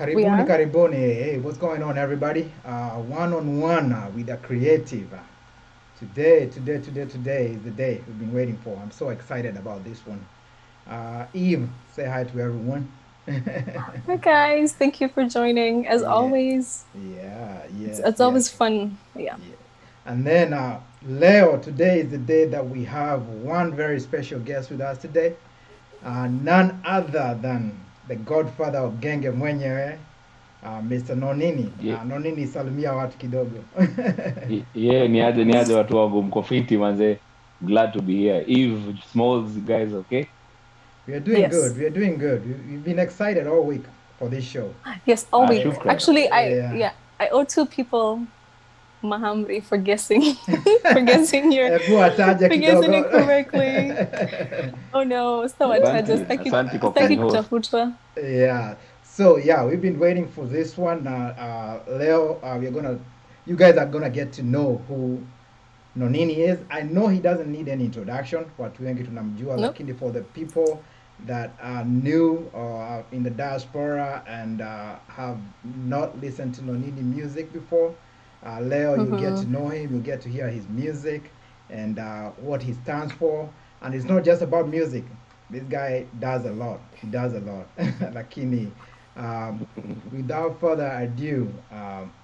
We Karibuni, are? karibuni. Hey, what's going on, everybody? One-on-one with a creative. Today is the day we've been waiting for. I'm so excited about this one. Eve, say hi to everyone. Hi guys, thank you for joining. As Yeah, always, yeah, it's, yes, it's yes, always fun. Yeah. yeah. And then Leo, today is the day that we have one very special guest with us today. None other than the godfather of Genge mwenyewe, Mr. Nonini. Ye, Nonini, salimia watu kidogo. niaje watu wangu mko fiti manze. Glad to be here. Eve, Smalls, guys, okay? We are doing good. Yes. We are doing good. We've been excited all week for this show. Yes, all week. Shukran. Actually, Yeah. I owe two people Mahamri for guessing for guessing your Hebu ataje for guessing kidogo. it correctly. Oh no, sitawataja. Asante kwa Sitaki kunihost. kutafutwa. Yeah. So yeah, we've been waiting for this one. Leo, you guys are gonna get to know who Nonini is. I know he doesn't need any introduction. Watu wengi tunamjua, Nope. lakini for the people that are new or are in the diaspora and have not listened to Nonini music before, Leo, you'll get to know him. You'll get to hear his music and what he stands for. And it's not just about music. This guy does a lot. He does a lot. Lakini, um, without further ado,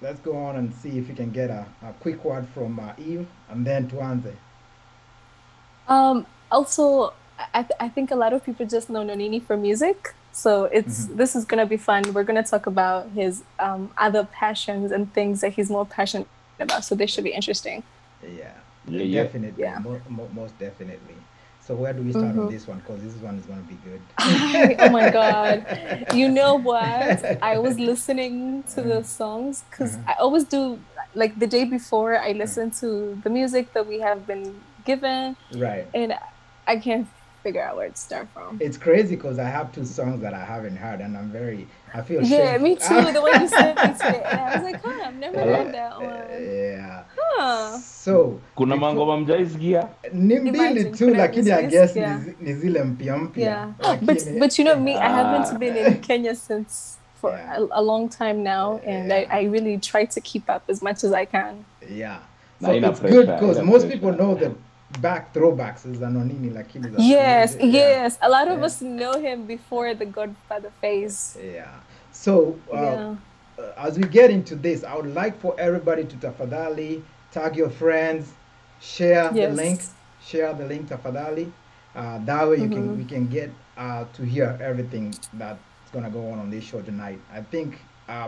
let's go on and see if we can get a quick word from Eve and then Tuanze. Also, I think a lot of people just know Nonini for music. So this is gonna be fun. We're gonna talk about his other passions and things that he's more passionate about. So this should be interesting. Yeah, Yeah. definitely. Yeah. Most definitely. So where do we start on this one? Because this one is going to be good. Oh my God. You know what? I was listening to the songs because I always do, like the day before, I listen to the music that we have been given, Right. and I can't figure out where to start from. It's crazy because I have two songs that I haven't heard, and I feel Yeah, shameful. me too. The way you sent me today, and I was like, huh, I've never heard that one. Yeah. Huh. So Kuna before, mangoma mjaisikia? ni mbili Imagine, tu, kuna lakini I miss, guess yeah. ni zile mpya mpya. Yeah. Lakini, But you know me, I haven't Ah, been in Kenya since for Yeah. a long time now, and Yeah. I really try to keep up as much as I can. Yeah. Na So haina it's good pressure, because haina most people pressure. know the back throwbacks is Nonini, lakini za Yes, siku hizi, yeah. yes. A lot of Yeah. us know him before the Godfather phase. Yeah. So Yeah. as we get into this, I would like for everybody to tafadhali tag your friends, share the link, Yes. tafadhali. That way we can get to hear everything that's gonna go on this show tonight. I think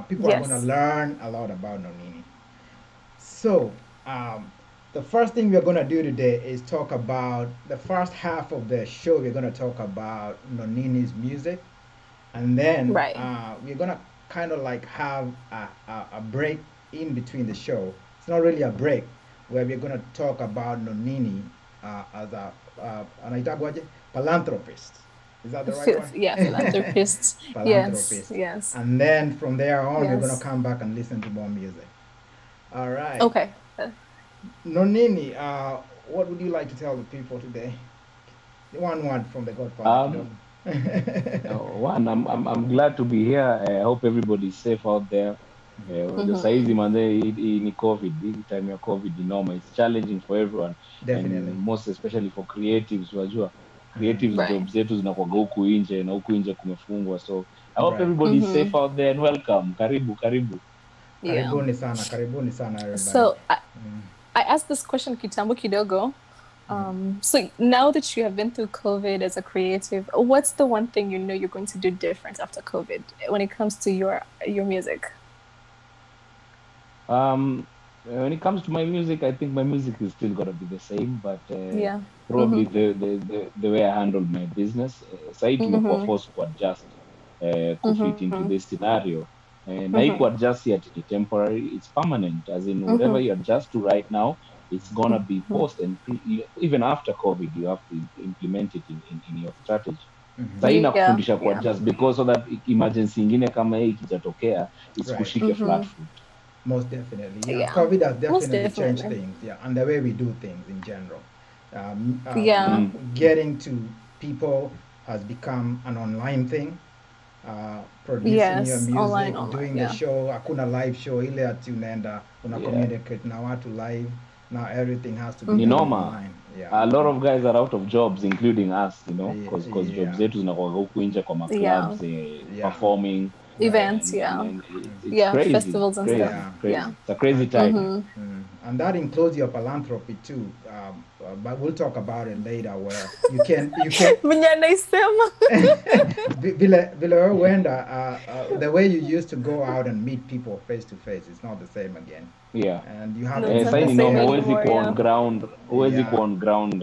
people are gonna Yes. learn a lot about Nonini. So the first thing we're gonna do today is talk about the first half of the show. We're gonna talk about Nonini's music, and then Right. we're gonna kind of like have a break in between the show. It's not really a break, where we're gonna talk about Nonini as a anaitagwaje philanthropist. Is that the right one? Yeah, philanthropists. Yes, Philanthropist. yes. And then from there on, we're gonna Yes. come back and listen to more music. All right. Okay. Nonini, what would you like to tell the people today? One word from the Godfather. One, I'm glad to be here. I hope everybody's safe out there. Unajua saizi manze hii ni COVID, hii time ya COVID ni normal. It's challenging for everyone. Definitely. And most especially for creatives, unajua. Creatives Right. jobs zetu zinakuwaga huku nje na huku nje kumefungwa. So I hope Right. everybody's safe out there and welcome. Karibu. Yeah. Karibuni sana, everybody. So I asked this question kitambo kidogo. So now that you have been through COVID as a creative, what's the one thing you know you're going to do different after COVID when it comes to your music? When it comes to my music, I think my music is still gonna be the same, but Yeah. probably the way I handled my business. Sahii tumekuwa forced kuadjust kufit into this scenario. Na hii kuadjust yet ni temporary, it's permanent, as in whatever you adjust to right now, it's gonna be forced, and even after COVID, you have to implement it in your strategy. Sahii nakufundisha kuadjust because so that emergency ingine kama hii ikijatokea, isikushike flat foot. Most definitely, yeah. Yeah. COVID has Most definitely changed definitely. things, yeah, and the way we do things in general. Yeah. Getting to people has become an online thing. producing your music, online, doing the show. Hakuna live show ile ati unaenda communicate na watu live. Now everything has to be online. A lot of guys are out of jobs, including us, because jobs zetu zinakuwa huku nje kwa clubs, performing events, and it's crazy, festivals and stuff. It's a crazy time. And that includes your philanthropy too. But we'll talk about it later. Where you can the way you used to go out and meet people face to face, it's not the same again. And you have on ground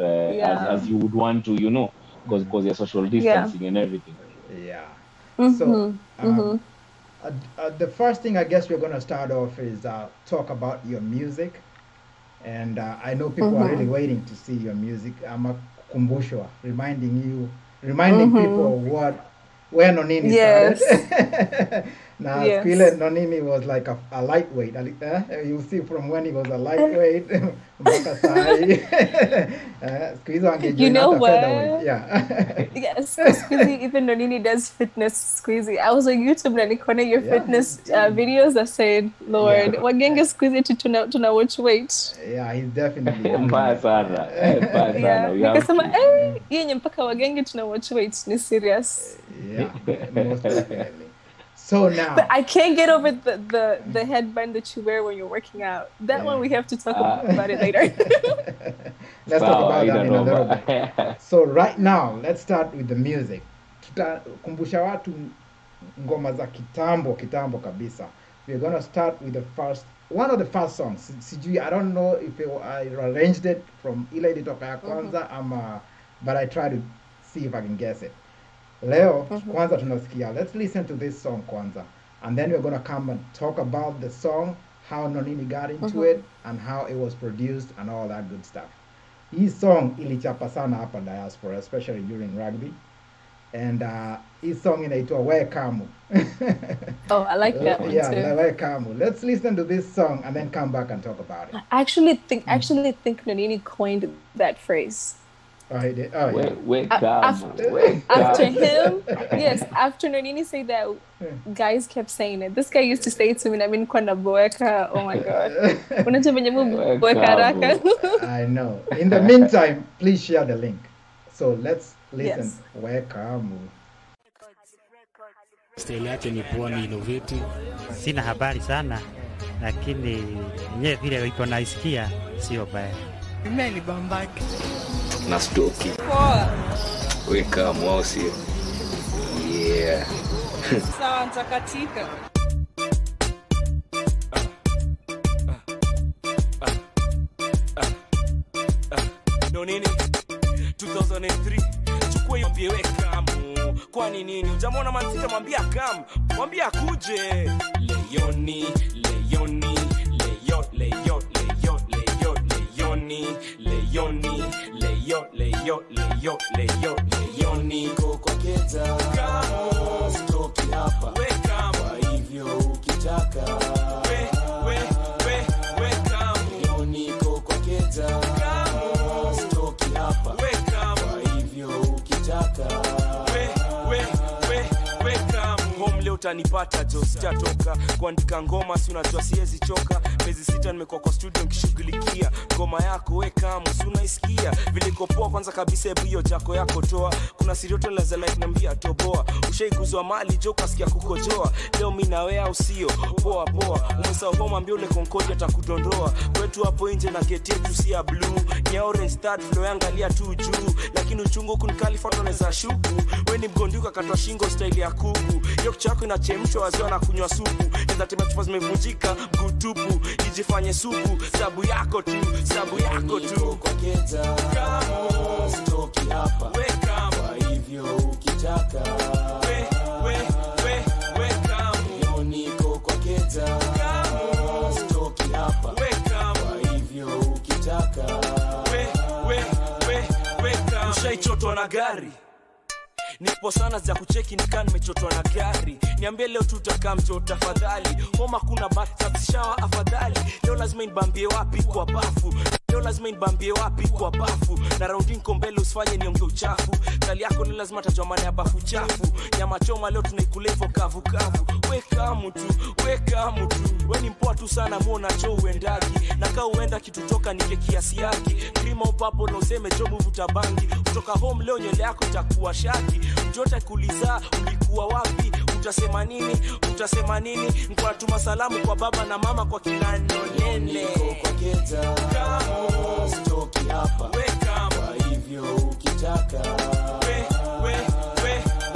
as you would want to, because you're social distancing and everything. So the first thing I guess we're going to start off is talk about your music. And I know people are really waiting to see your music. I'm a kumbushwa, reminding people where Nonini started. Now, Nonini was like a lightweight. You'll see from when he was a lightweight. You know what? Yes, Squeezy, even Nonini does fitness, Squeezy. I was on YouTube and I your fitness videos that said, Lord, wagenge Squeezy to watch weight. Yeah, he's definitely. Nikasema, yenye mpaka wagenge to watch weight, ni serious. Yeah, most definitely. So now, but I can't get over the headband that you wear when you're working out. That one we have to talk about it later. Let's talk about that in a little bit. So right now, let's start with the music. Tutakumbusha watu ngoma za kitambo kabisa. We're gonna start with one of the first songs. I don't know if I arranged it from ile ilitoka ya kwanza but I try to see if I can guess it. Leo, kwanza tunasikia. Let's listen to this song kwanza. And then we're going to come and talk about the song, how Nonini got into it, and how it was produced, and all that good stuff. Hii song ilichapa sana hapa diaspora, especially during rugby. And hii song inaitwa We Kamu. Oh, I like that one too. We Kamu. Let's listen to this song and then come back and talk about it. I actually think Nonini coined that phrase. Oh, he did? Oh, After him, after Nonini said that, guys kept saying it. This guy used to say it to me, kwanda boeka. Oh my God. I know. In the meantime, please share the link. So let's listen. Wekamu. Style yake ni pwani innovative. Sina habari sana, lakini nyewe vile iko naisikia sio baya. Mimi bambaki. Na stoki. Weka mwausi. Yeah. Sawa nitakatika. Nonini 2003 chukua hiyo mbie weka mu. Kwani nini? Hujamwona Mansita mwambia kam. Mwambia kuje. Leoni. Leoni koko keta kamo stoki hapa weka kwa hivyo ukitaka we kamo Leoni koko keta kamo stoki hapa weka kwa hivyo ukitaka we kamo home leo utanipata jo sitatoka kuandika ngoma si unajua siwezi choka miezi 6 nimekuwa kwa studio nikishughulikia ngoma yako weka musu unaisikia vile kopoa kwanza kabisa hebu hiyo jako yako toa kuna sirioto la like niambia toboa ushaikuzwa mali jo kasikia kukojoa leo mimi na wewe usio poa umesahau bomba ambie ule Concord atakudondoa kwetu hapo nje na gate yetu si ya blue ni orange start flow yangalia tu juu lakini uchungu kunikalifa tunaweza shuku wewe ni mgonduka katwa shingo style ya kuku hiyo chako inachemshwa wazio na kunywa supu ndio tema chupa zimevunjika gutupu ijifanye supu sabu yako tu kwa keta kama stoki hapa weka kwa hivyo ukitaka we kama niko kwa keta kama stoki hapa weka kwa hivyo ukitaka we kama ushaichotwa na gari nipo sana za kucheki nikaa nimechotwa na gari niambie leo tutakaa mjo tafadhali homa kuna bath za shower afadhali leo lazima nibambie wapi kwa bafu leo lazima inibambie wapi kwa bafu na raundi niko mbele usifanye nionge uchafu kali yako ni lazima tajua maana ya bafu chafu nyama choma leo tunaikula hivyo kavu kavu weka mtu wewe ni mpoa tu sana muona cho uendagi na kaa uenda kitu toka nike kiasi yake klima upapo na useme jo mvuta bangi kutoka home leo nywele yako itakuwa shaki mjota kuuliza ulikuwa wapi utasema nini nikuwa tuma salamu kwa baba na mama kwa kina Nonini kwa keta kama stoki hapa weka kwa hivyo ukitaka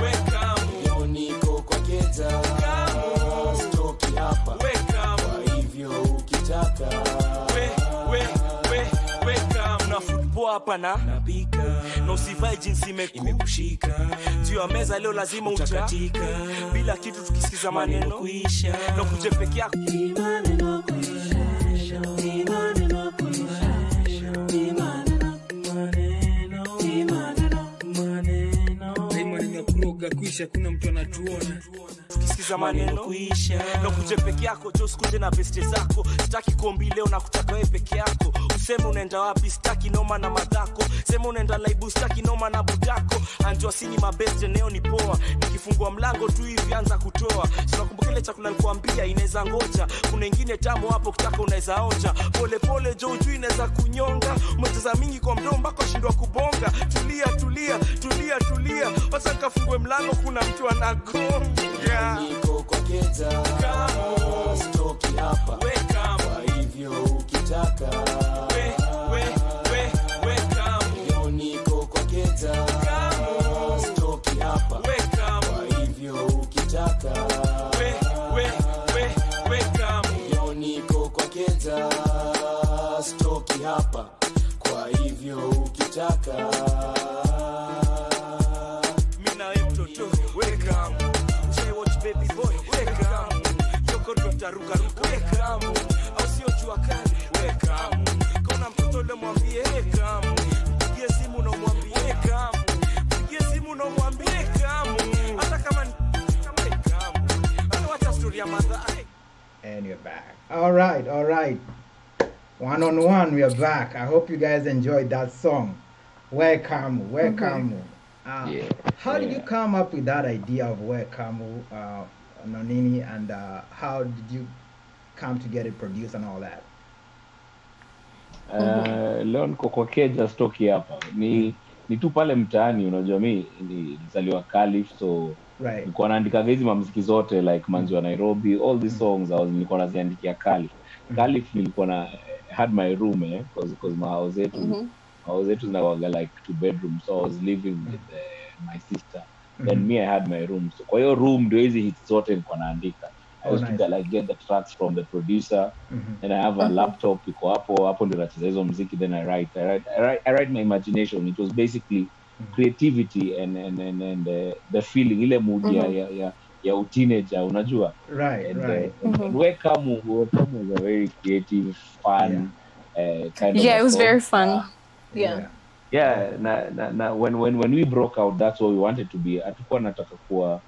weka leo niko kwa keta kama stoki hapa weka kwa hivyo ukitaka weka na football hapa na napika na usivae jinsi imekushika juu ya meza leo lazima utakatika bila kitu tukisikiza maneno kuisha na kuje peke yako maneno kuisha kuisha kuna mtu anatuona tukisikiza maneno kuisha na kuje peke yako jo sikunje na beste zako sitaki kombi leo na kutaka wewe peke yako useme unaenda wapi sitaki noma na madako sema unaenda laibu sitaki noma na budako anjua sini mabeste leo ni poa nikifungua mlango tu hivi anza kutoa sinakumbuka ile chakula nilikwambia inaweza ngoja kuna nyingine tamu hapo kitaka unaweza onja pole pole jo juu inaweza kunyonga umecheza mingi kwa mdomo mpaka shindwa kubonga tulia basi nikafungue mlango kuna mtu anagonga niko kwa keta kama stoki hapa weka kwa hivyo ukitaka weka leo niko kwa keta kama stoki hapa weka kwa hivyo ukitaka weka leo niko kwa keta stoki hapa kwa hivyo ukitaka mina mtoto weka say watch baby boy weka yoko taruka weka au sio jua kali weka kuna mtoto le mwambie weka pigie simu na mwambie weka pigie simu na mwambie weka hata kama weka hata wacha story ya mother And you're back. All right. One on one, we are back. I hope you guys enjoyed that song. Welcome. How did you come up with that idea of welcome, Nonini, and how did you come to get it produced and all that? Leo niko kwa keja stoki hapa ni tu pale mtaani unajua mimi nilizaliwa Calif so Right. nilikuwa naandika hizi mamuziki zote like Manzi wa Nairobi all these songs nilikuwa naziandikia Calif. Calif nilikuwa na had my room because my house zetu zinawaga like 2 bedrooms so I was living with my sister then me I had my room so kwa hiyo room ndio hizi hits zote nilikuwa naandika I was to like get the tracks from the producer and I have a laptop iko hapo ndio nacheza hizo muziki then I write my imagination. It was basically creativity and the feeling ile mood ya teenager unajua Right. Welcome was a very creative fun kind of it was song. very fun. When we broke out that's what we wanted to be atakuwa nataka kuwa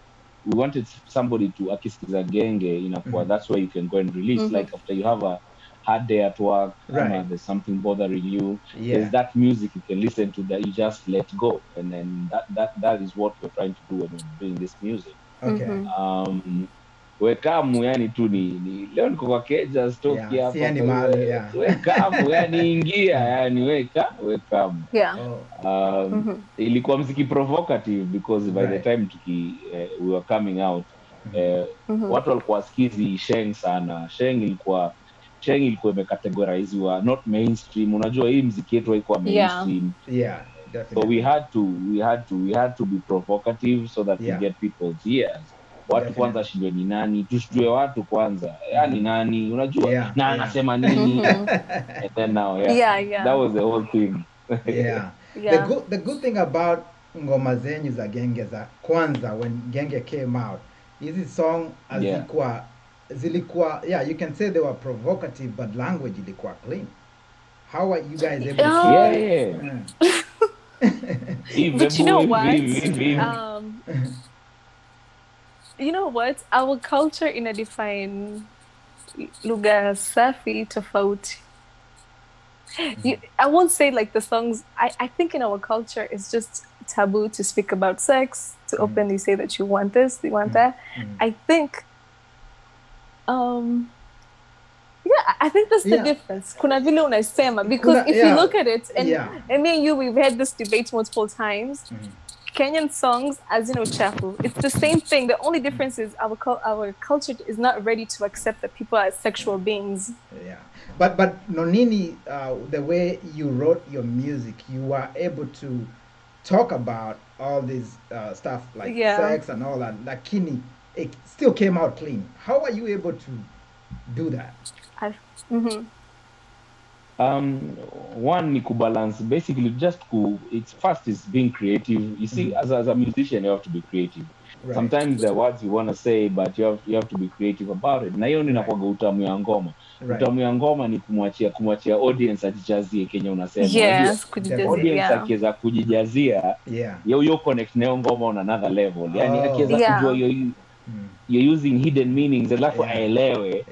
we wanted somebody to akisikiza genge inakuwa that's where you can go and release like after you have a hard day at work there's something bothering you there's that music you can listen to that you just let go and then that is what we're trying to do when we're doing this music. Okay. Wekamu yani tu ni leo niko kwa keja stoki hapa wekamu yani ingia yani wekamu ilikuwa muziki provocative because by the time we were coming out watu walikuwa sikizi Sheng sana. Sheng ilikuwa imekategorizewa not mainstream unajua hii muziki yetu haikuwa mainstream definitely. So we had to be provocative so that we get people's ears. Watu kwanza shindwe ni nani tushtue watu kwanza yani nani unajua na anasema nini and then now that was the whole thing. The good thing about ngoma zenyu za genge za kwanza when genge came out hizi song zilikuwa you can say they were provocative but language ilikuwa clean. How are you guys able to but you know what you know what our culture inadefine lugha safi tofauti I won't say like the songs. I think in our culture it's just taboo to speak about sex, to openly say that you want this, you want that. I think I think that's the difference. Kuna vile unaisema, because if you look at it, and me and you, we've had this debate multiple times. Kenyan songs, as you know, chafu, it's the same thing. The only difference is our culture is not ready to accept that people are sexual beings. Yeah, but Nonini, the way you wrote your music, you were able to talk about all this stuff like sex and all that. Lakini, it still came out clean. How are you able to do that? One ni kubalance, basically it's first is being creative. You see, as a musician you have to be creative. Sometimes the words you want to say, but you have to be creative about it. Na hiyo ninakuwa utamu ya ngoma. Utamu ya ngoma ni kumwachia audience ajijazie Kenya unasema. Audience akiweza kujijazia, you connect na ngoma on another level. Yani akiweza kujua you're using hidden meanings, alafu aelewe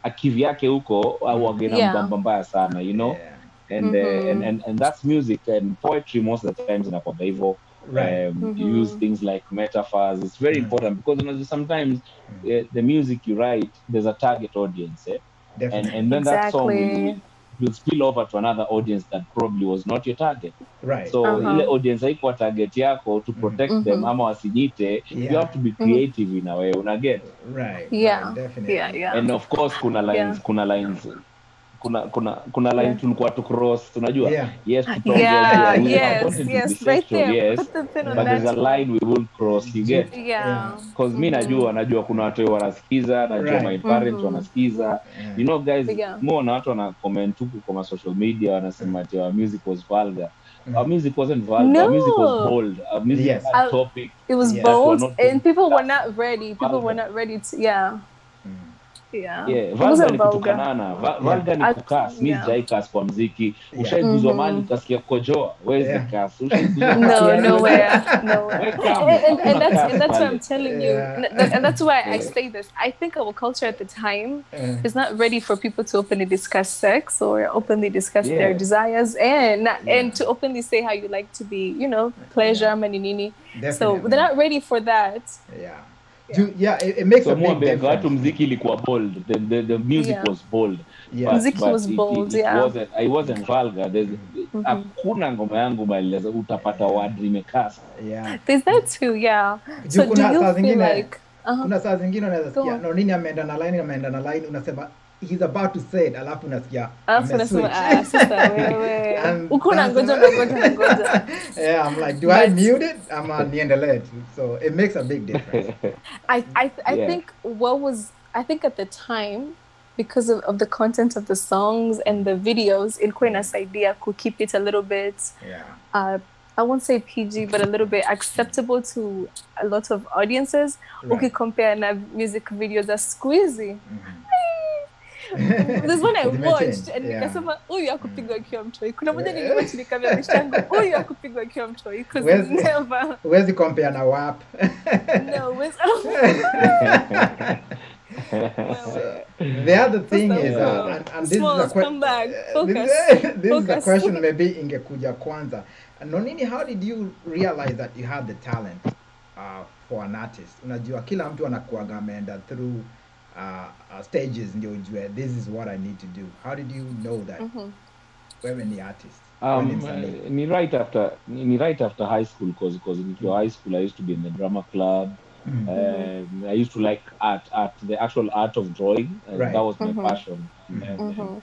akivyake huko au agena mbamba mbaya sana, you know. And that's music and poetry most of the times inakuwa hivyo. You use things like metaphors. It's very important because sometimes the music you write, there's a target audience, and then that song will spill over to another audience that probably was not your target. So ile audience haikuwa target yako, to protect them ama wasinyite, you have to be creative in a way, unaget. Definitely. And of course kuna lines kuna line tulikuwa to cross, tunajua yes right there, but there's a line we will cross, you get. Because mimi najua kuna watu wanasikiza, najua my parents wanasikiza, you know guys, more na watu wana comment huko kwa social media wanasema ati our music was vulgar. Our music wasn't vulgar. Our music was bold. Our music had topic. It was bold, and people were not ready. People were not ready to vulgar ni kutukanana. Vulgar ni kukas. Mimi jaikas kwa muziki. Ushaiguzwa mali ukasikia kukojoa. Where is the kas? Nowhere. And that's why I'm telling you. And that's why I say this. I think our culture at the time is not ready for people to openly discuss sex or openly discuss their desires and to openly say how you like to be, you know, pleasure, Nonini. So they're not ready for that. It makes a big difference. Muziki ilikuwa bold. The music was bold. Music was bold. It wasn't vulgar. Hakuna ngoma yangu bali utapata word imekasa. There's that too, So do you feel like kuna saa zingine unaweza sikia Nonini ameenda na line unasema he's about to say it, alafu unasikia sasa wewe uko na ngoja. I'm like, do I mute it? I'm niendelee. So it makes a big difference. I think I think at the time, because of the content of the songs and the videos, ilikuwa inasaidia to keep it a little bit I won't say PG, but a little bit acceptable to a lot of audiences. Okay, compare na music videos as squeezy. This one I watched and nikasema huyu akupigwa akiwa mtoi. Kuna moja niliwatch nikamwambia mshango huyu akupigwa akiwa mtoi because never. Where's the compare na WAP? No, the other thing is and this Jsmallz, come back. Focus. This is a question maybe ingekuja kwanza. Nonini, how did you realize that you had the talent for an artist? Unajua kila mtu anakuaga ameenda through stages ndio ujue this is what I need to do. How did you know that wewe ni artist? Ni right after high school because in high school I used to be in the drama club. I used to like art, the actual art of drawing. That was my passion. And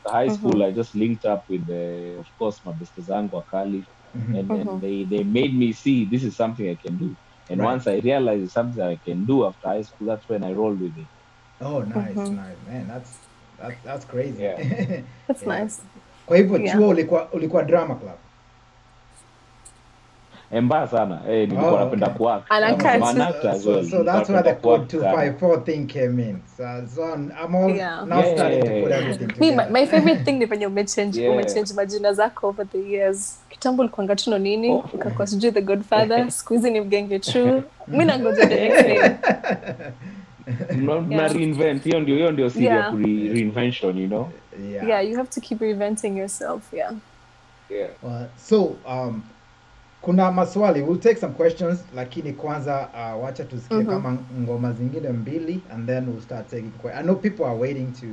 high school I just linked up with of course my best zangu Akali, and they made me see this is something I can do. And once I realized it's something I can do after high school, that's when I rolled with it. Oh, nice, man. That's crazy. That's nice. Kwa hivyo chuo ulikuwa drama club? Mbaya sana. Nilikuwa napenda kuact. So that's where the code 254 thing came in. So I'm all now starting to put everything together. My favorite thing ni when you umechange majina zako over the years. Kitambo ulikuwa tu Nonini, ukakuwa sijui the Godfather, squeeze ni Mgenge True. Mimi nangoja the next name. Na reinvent, hiyo ndio siri ya reinvention, you know. Yeah, you have to keep reinventing yourself. Yeah. So kuna maswali, we'll take some questions, lakini kwanza wacha tusikie kama ngoma zingine mbili, and then we'll start taking questions. I know people are waiting to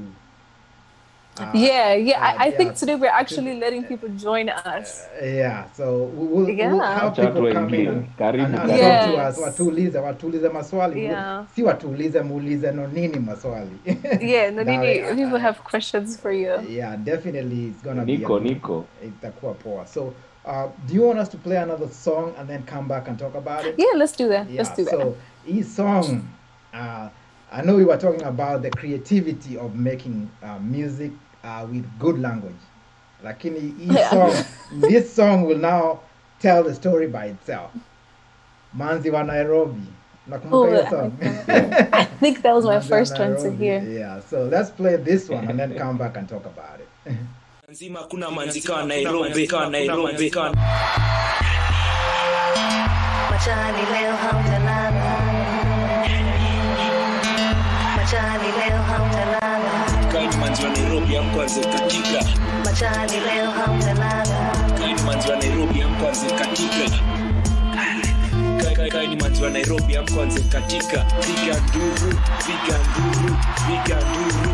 I think today we're actually letting people join us. So we'll have people come in and talk to us. Watuulize maswali. Si watuulize, muulize Nonini maswali. Nonini, people have questions for you. Yeah, definitely it's gonna be Nico. Itakuwa poa. So do you want us to play another song and then come back and talk about it? Yeah, let's do that. So each song, I know we were talking about the creativity of making music with good language. Lakini this song will now tell the story by itself. Manzi wa Nairobi. Nakumbuka hiyo song? I think that was my first one to hear. Yeah, so let's play this one and then come back and talk about it. Nzima kuna manzika wa Nairobi. Machani leo hamtalala. Machani leo hamtalala. Kaini manzi wa Nairobi amkwanze katika. Machani leo hamtalala. Kaini manzi wa Nairobi amkwanze katika. Kaini manzi wa Nairobi amkwanze katika. Piga nduru.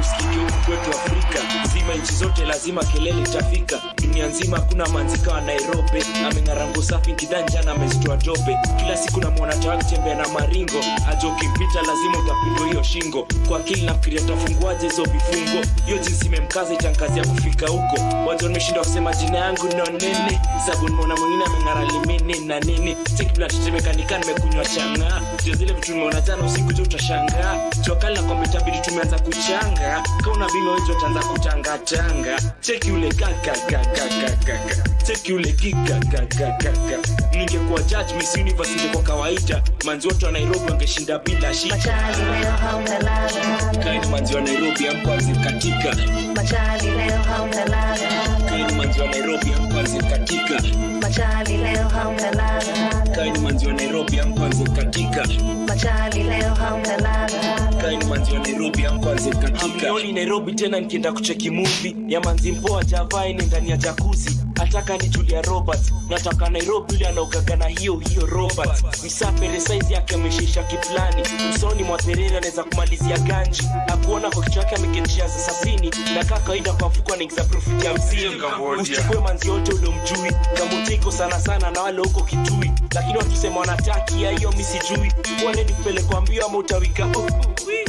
Sikio kwetu Afrika. Zima nchi zote lazima kelele itafika. Dunia nzima kuna manzika wa Nairobi. Amengarango safi kidanja na amezitoa dope. Kila siku na muona tawa kutembea na maringo. Ajo kimpita lazima utapindwa hiyo shingo. Kwa akili nafikiria tafunguaje hizo vifungo. Hiyo jinsi imemkaza itankazi ya kufika huko. Wazo nimeshinda kusema jina yangu Nonini. Sababu nimeona mwingine amengara limini na nini. Siki bila tutemekanika nimekunywa changa. Ndio zile vitu nimeona jana usiku tu utashangaa. Chokali na kwamba itabidi tumeanza kuchanga. Kauna bino wejo utaanza kutanga. Cheki ule kaka. Cheki ule kika. Ningekuwa judge Miss Universe kwa kawaida. Manzi wote wa Nairobi wangeshinda bila shida. Machani leo hamtalala. Kaini manzi wa Nairobi amkwanze katika. Machani leo hamtalala. Kaini manzi wa Nairobi amkwanze katika. Machani leo hamtalala. Kaini manzi wa Nairobi amkwanze katika. Machani leo hamtalala. Kaini manzi wa Nairobi amkwanze katika. Nioni Nairobi tena nikienda kucheki movie ya manzi mpoa Java ine ndani ya jacuzzi. Ataka ni Julia Roberts. Nataka Nairobi yule anaogaga na hiyo Roberts. Msafiri size yake ameshisha kiplani. Usoni mwa Terere anaweza kumalizia ganji. Akuona kwa kichwa yake ameketia za 70 na kawaida kwa mfuko anaingiza profit ya 50. Uchukue manzi yote ule mjui. Kamutiko sana na wale huko Kitui. Lakini watu sema wanataki ya hiyo mimi sijui. Wale nikupelekwa mbio ama utawika.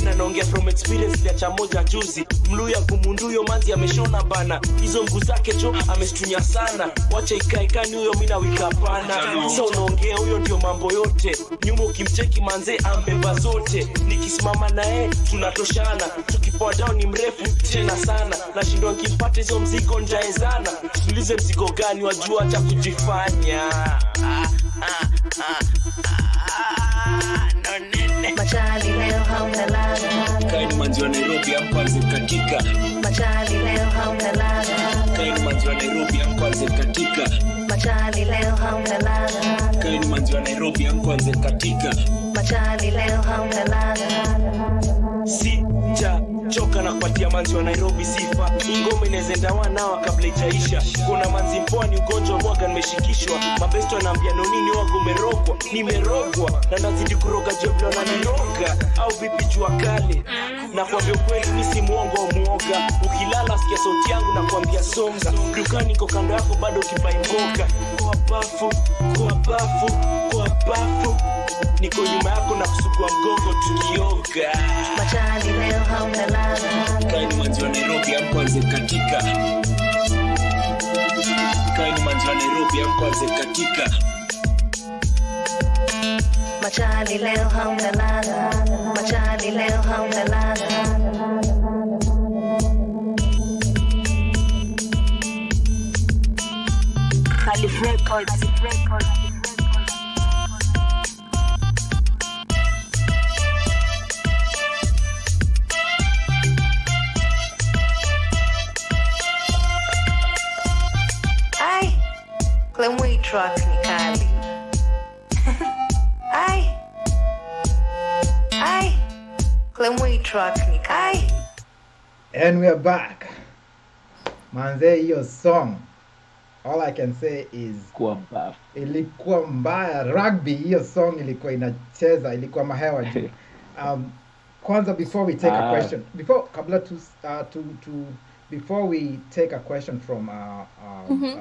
Na naongea from experience ya chamoja juzi. Mluya kumunduyo manzi ameshona bana. Hizo mguu zake jo amestunya sana. Wacha ikaekani huyo mimi na wika pana. So unaongea huyo ndio mambo yote. Nyuma ukimcheki manze ambeba zote. Nikisimama naye tunatoshana. Tukipoa down ni mrefu tena sana. Nashindwa nikimpata hizo mzigo njaezana. Tulize mzigo gani wajua hata kujifanya. Machani leo hamtalala. Kaini manzi wa Nairobi amkwanze katika. Machani leo hamtalala. Kaini manzi wa Nairobi amkwanze katika. Machani leo hamtalala. Kaini manzi wa Nairobi amkwanze katika. Machani leo hamtalala. Choka na kupatia manzi wa Nairobi sifa. Ingome inezenda wanao kabla ijaisha. Kuna manzi mpwani ugonjwa mwaga nimeshikishwa. Mabesto anaambia Nonini wako umerogwa. Nimerogwa na nazidi kuroga jeblo na niroga. Au vipi jua kale. Na kuambia ukweli mimi si muongo au muoga. Ukilala sikia sauti yangu na kuambia songa. Dukani niko kando yako bado ukibai mboga. Kwa bafu niko nyuma yako na kusugua mgongo tukioga. Machani leo hamtalala. Kaini manzi wa Nairobi amkwanze katika. Kaini manzi wa Nairobi amkwanze katika. Machani leo hamtalala. Machani leo hamtalala. Khalif Records. Clemway track ni kali. Clemway track ni kali. And we are back. manze hiyo song, all I can say is ilikuwa mbaya. Rugby hiyo song ilikuwa inacheza, ilikuwa mahewa juu. Kwanza, before we take a question, before we take a question from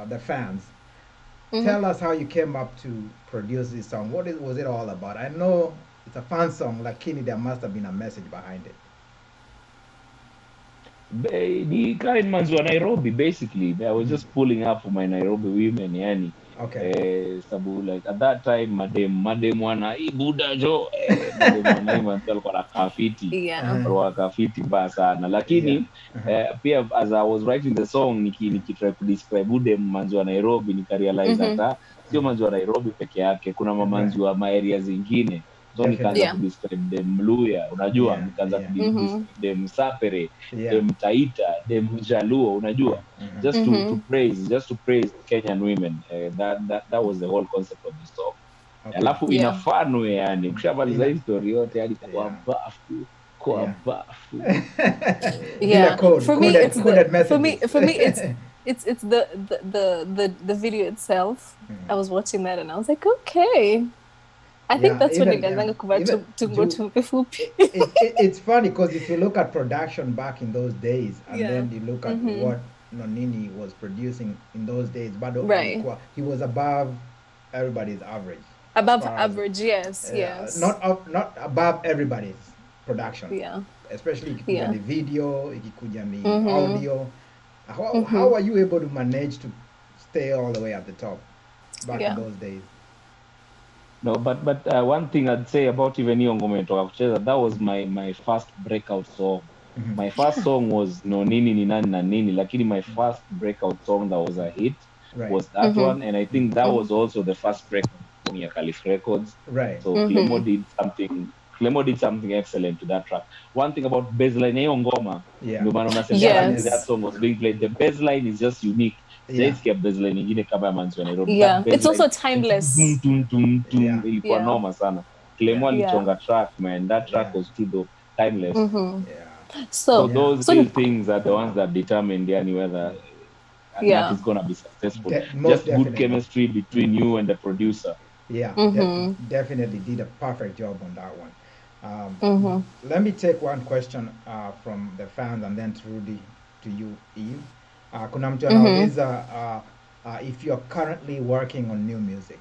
the fans, tell us how you came up to produce this song. What was it all about? I know it's a fun song, lakini there must have been a message behind it. The kind man's wa Nairobi, basically. I was just pulling up for my Nairobi women, yani. Okay. Sabu, like at that time, madem wana buda jo, madem wana mantel kwa kafiti, kwa kafiti ba sana. Lakini, pia as I was writing the song, niki try to describe budem manzi wa Nairobi, nika realize that sio manzi wa Nairobi peke yake, kuna mamanzi wa area zingine. So nikaanza kudescribe dem Mluya, unajua, nikaanza kudescribe dem Sapere, dem Taita, dem Jaluo, unajua, just to praise Kenyan women. That was the whole concept of the song. Alafu inafano yani, kushamaliza hii story yote yani kwa bafu. For me it's the video itself. I was watching that and I was like, okay. I think that's when you guys to go to Vifupi. It's funny because if you look at production back in those days, and then you look at what Nonini was producing in those days, but he was above everybody's average. Above average, yes. Not above everybody's production. Yeah. Especially ikikuja ni video, ikikuja ni audio. How are you able to manage to stay all the way at the top back in those days? No, but one thing I'd say about even hiyo ngoma imetoka kucheza, that was my first breakout song. My first song was Nonini ni nani na nini, lakini my first breakout song that was a hit was that one, and I think that was also the first breakout song ya Caliph Records. Right. So Clemo did something excellent to that track. One thing about bassline hiyo ngoma, ndio maana unasema that song was being played. The bassline is just unique. It's also timeless. Ilikuwa noma sana. Clemo alichonga track, man. That track was too dope. Timeless. So those things are the ones that determine whether that is going to be successful. Just good chemistry between you and the producer. Definitely did a perfect job on that one. Let me take one question from the fans and then to you, Eve. Kuna mtu anauliza if you're currently working on new music.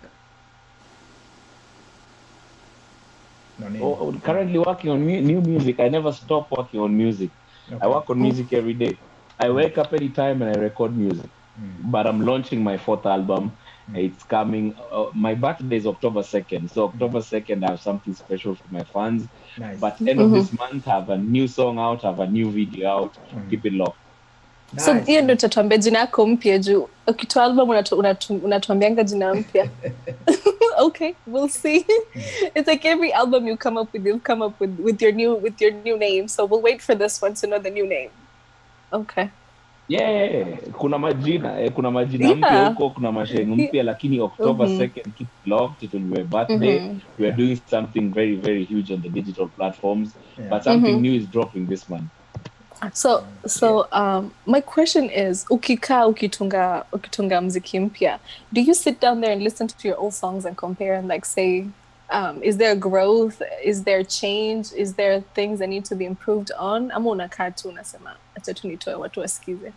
Currently working on new music. I never stop working on music. I work on music every day. I wake up any time and I record music. But I'm launching my 4th album. It's coming. My birthday is October 2nd. So October 2nd, I have something special for my fans. Nice. But end of this month, I have a new song out, I have a new video out. Keep it locked. Nice. So hiyo ndio tutatuambia jina yako mpya juu ukitoa album unatuambianga jina mpya. Okay, we'll see. It's like every album you come up with your new name. So we'll wait for this one to know the new name. Okay. Kuna majina mpya huko, kuna mashengo mpya, lakini October 2nd, keep it locked. It will be my birthday. We are doing something very, very huge on the digital platforms, but something new is dropping this month. So my question is, ukitunga mziki mpya, do you sit down there and listen to your old songs and compare and like say, is there growth? Is there change? Is there things that need to be improved on? Ama unakaa tu unasema acha tu nitoe watu wasikize?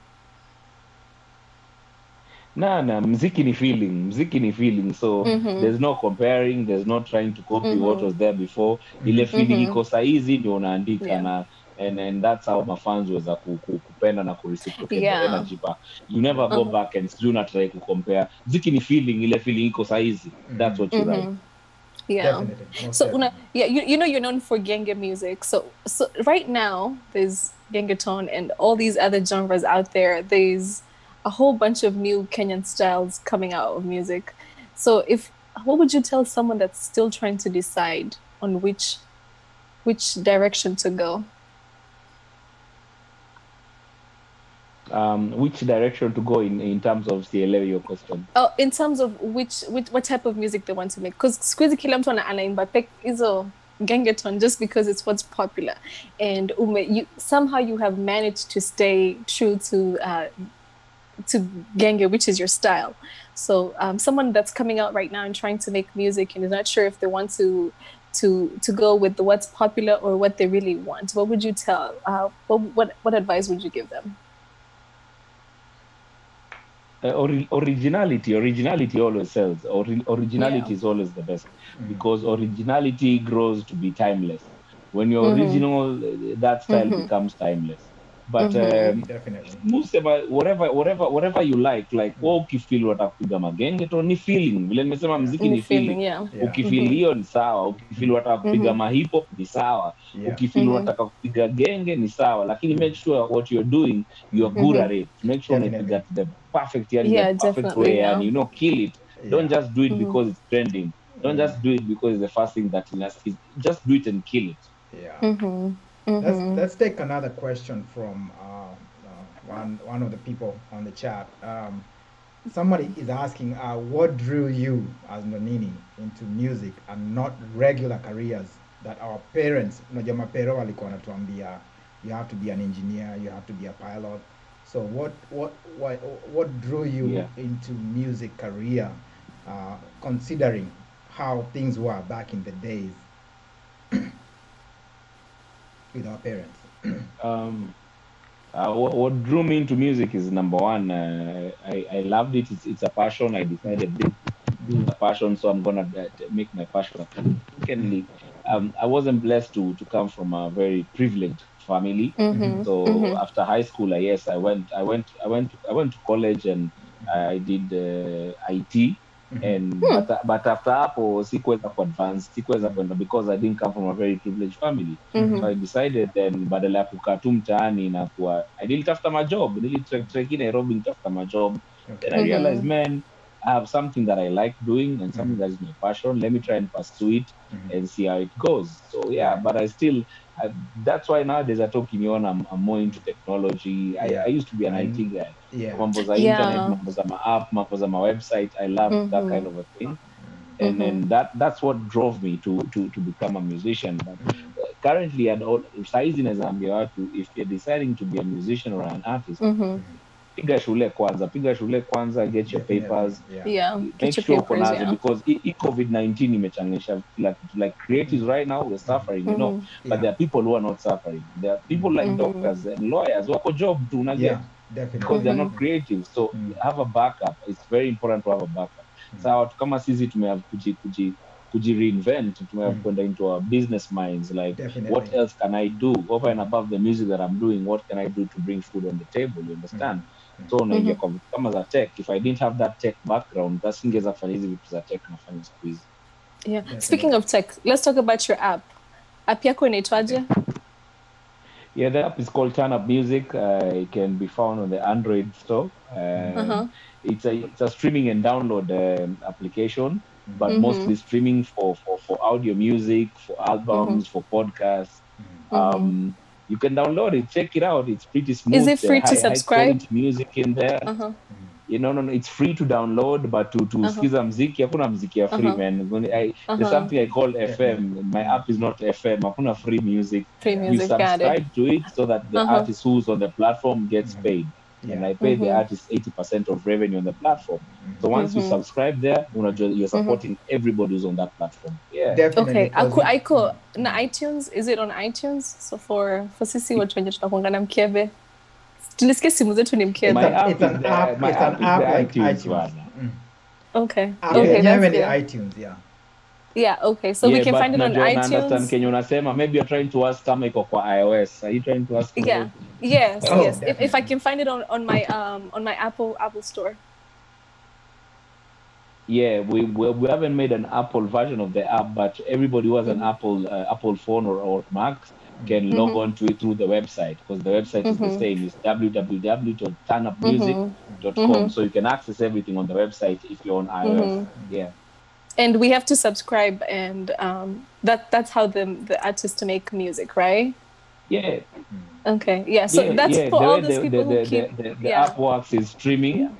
Mziki ni feeling. So there's no comparing, there's no trying to copy what was there before. Ile feeling iko saizi ndio unaandika na and that's how my fans was kupenda na kureciprocate the energy back. You never go back and do not try to compare. Mziki ni feeling, ile feeling iko saizi. That's what you write. Definitely. You know you're known for genge music. So right now there's gengeton and all these other genres out there. There's a whole bunch of new Kenyan styles coming out of music. So what would you tell someone that's still trying to decide on which direction to go? Which direction to go in terms of sielewi your question? Oh, in terms of what type of music they want to make, because squeezy kila mtu anaimba pek hizo gengeton just because it's what's popular, and somehow you have managed to stay true to to genge, which is your style. So someone that's coming out right now and trying to make music and is not sure if they want to go with what's popular or what they really want, what would you tell? What advice would you give them? Originality always sells. Originality is always the best, because originality grows to be timeless. When you're original, that style becomes timeless. But definitely, whatever you like ukifeel watakupiga magenge to ni feeling, vile nimesema muziki ni feeling. Ukifeel hiyo ni sawa, ukifeel watakupiga mahip hop ni sawa, ukifeel wataka kupiga genge ni sawa, lakini make sure what you're doing you are good at it. Make sure unapiga the perfect way, and you know, kill it. Don't just do it because it's trending. Don't just do it because it's the first thing that just do it and kill it. Let's take another question from one of the people on the chat. Somebody is asking, what drew you as Nonini into music and not regular careers that our parents, unajua mapero walikuwa wanatuambia you have to be an engineer, you have to be a pilot. So what drew you into music career, considering how things were back in the days with our parents? What drew me into music is, number one, I loved it. It's a passion. I decided this is a passion, so I'm gonna make my passion. Secondly, I wasn't blessed to come from a very privileged family. So after high school, I went to college, and I did IT. And but after hapo sikuweza ku advance, sikuweza kwenda because I didn't come from a very privileged family. So I decided then, badala ya kukaa tu mtaani na kuwa I didn't after my job, trek in Nairobi after my job. Then I realized, man, I have something that I like doing and something that is my passion. Let me try and pursue it and see how it goes. So but that's why nowadays I talk in I'm more into technology. I used to be an IT guy. Mambo za internet, mambo za ma app, mambo za ma website. I love that kind of a thing. And then that's what drove me to become a musician. But currently, if you're deciding to be a musician or an artist, piga shule kwanza, get your papers. Make sure papers, because COVID-19 imechangisha like creatives right now, we're suffering, you know. But there are people who are not suffering. There are people like doctors and lawyers who have job to because they're not creative. So have a backup. It's very important to have a backup. So kama sisi tumehave reinvent, tumehave kwenda into our business minds, like what else can I do over and above the music that I'm doing? What can I do to bring food on the table? You understand? So naingia kama za tech. If I didn't have that tech background, singeweza kufanya hizi vitu za tech nafanya siku hizi. Speaking of tech, let's talk about your app. App yako inaitwaje? Yeah, the app is called Turn Up Music. It can be found on the Android store. It's a streaming and download application, but mostly streaming for audio music, for albums, for podcasts. You can download it, check it out. It's pretty smooth. Is it free to subscribe? High music in there. You know, no, it's free to download, but to skiza mziki, hakuna mziki ya free, man. There's something I call FM. My app is not FM. Hakuna free music. You subscribe to it so that the artist who's on the platform gets paid. And I pay the artist 80% of revenue on the platform. So once you subscribe there, you're supporting everybody who's on that platform. Yeah. Definitely. Okay. Na iTunes, is it on iTunes? So for sisi watu wenye tunakuangana mkebe. Tulisikia simu zetu ni mkebe. It's an app like iTunes. Okay. Okay, that's good. iTunes, Yeah, okay. So we can find it on iTunes. Understand Kenya unasema, maybe you're trying to ask kama iko kwa iOS. Are you trying to ask? Yes. If I can find it on my Apple store. Yeah, we haven't made an Apple version of the app, but everybody who has an Apple phone or Mac can log on to it through the website, because the website is the same. It's www.turnupmusic.com. So you can access everything on the website if you're on iOS. Yeah. And we have to subscribe, and that's how the artists make music, right? Yeah. Okay. Yeah. So that's for all those people who keep. The app works is streaming.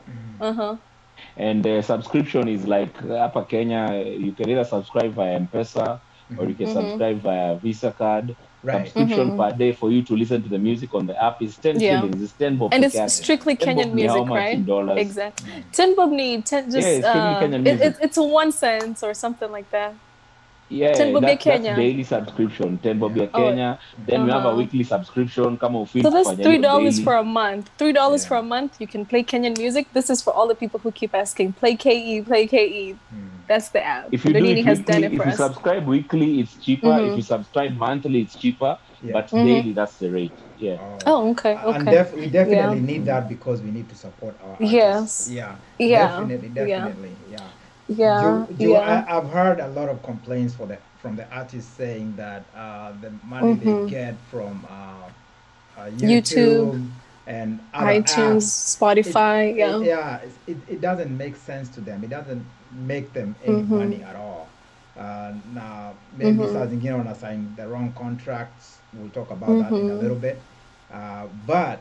And the subscription is like Upper Kenya. You can either subscribe via M-Pesa, or you can subscribe via Visa card, Subscription per day for you to listen to the music on the app is 10 shillings. It's 10 bob. And it's strictly Kenyan music, right? Exactly. 10 bob need 10 just it's 1 cent or something like that. Yeah, 10 bob that's Kenya. Daily subscription. 10 bob Kenya. Then we have a weekly subscription. So that's $3 for a month. $3 for a month. You can play Kenyan music. This is for all the people who keep asking, play KE, play KE. That's the app. If you subscribe weekly, it's cheaper. If you subscribe monthly, it's cheaper. But daily, that's the rate. Yeah. Oh, okay. And we definitely need that because we need to support our artists. Yes. Definitely. I've heard a lot of complaints from the artists saying that the money they get from YouTube and other iTunes, apps, Spotify, it doesn't make sense to them. It doesn't make them any money at all. Now maybe saa zingine wanasign the wrong contracts. We'll talk about that in a little bit. But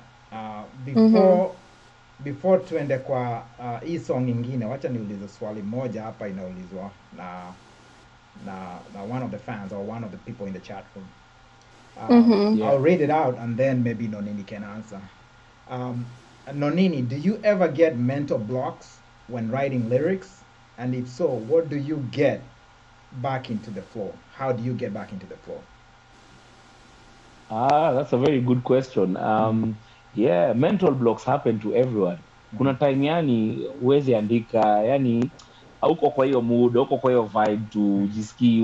before tuende kwa hii song ingine, wacha niulize swali moja hapa inaulizwa na one of the fans or one of the people in the chat room. I'll read it out and then maybe Nonini can answer. Nonini, do you ever get mental blocks when writing lyrics? And if so, what do you get back into the flow? How do you get back into the flow? That's a very good question. Mental blocks happen to everyone. Kuna time yani huwezi andika, yani hauko kwa hiyo mood, hauko kwa hiyo vibe to jiski,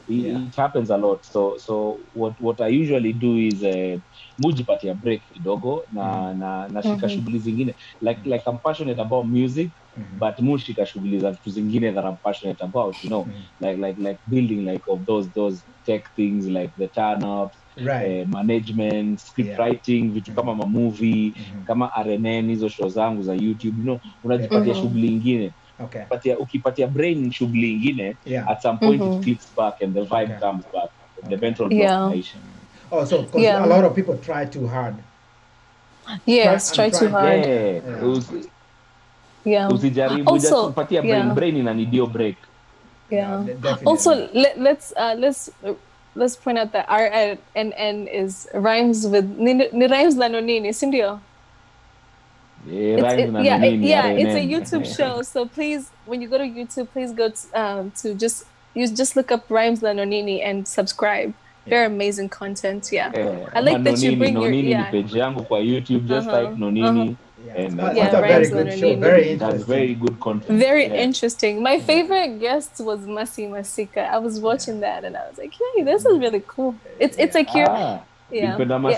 it happens a lot. So what I usually do is mujipatia break kidogo na shika shughuli zingine. Like I'm passionate about music, but mushika shughuli za vitu zingine that I'm passionate about, you know, like building like of those tech things like the turn-ups, management, script writing, vitu kama movie, kama RNN, hizo show zangu za YouTube, you know, unajipatia shughuli nyingine. Ukipatia brain shughuli nyingine, at some point it clicks back and the vibe comes back. The mental block nation. Oh, so because a lot of people try too hard. Yes, try too hard. Usijaribu just kupatia brain inanidio break. Also, let's point out that RNN is rhymes with rhymes na Nonini, sindio? It's a YouTube show. So please, when you go to YouTube, please go to just look up Rhymes La Nonini and subscribe. Very amazing content. I like that you bring Nonini page yangu kwa YouTube. Just like Nonini. And that's a very good show. Very interesting. That's very good content. Very interesting. My favorite guest was Msanii Masika. I was watching that and I was like, hey, this is really cool. It's like you're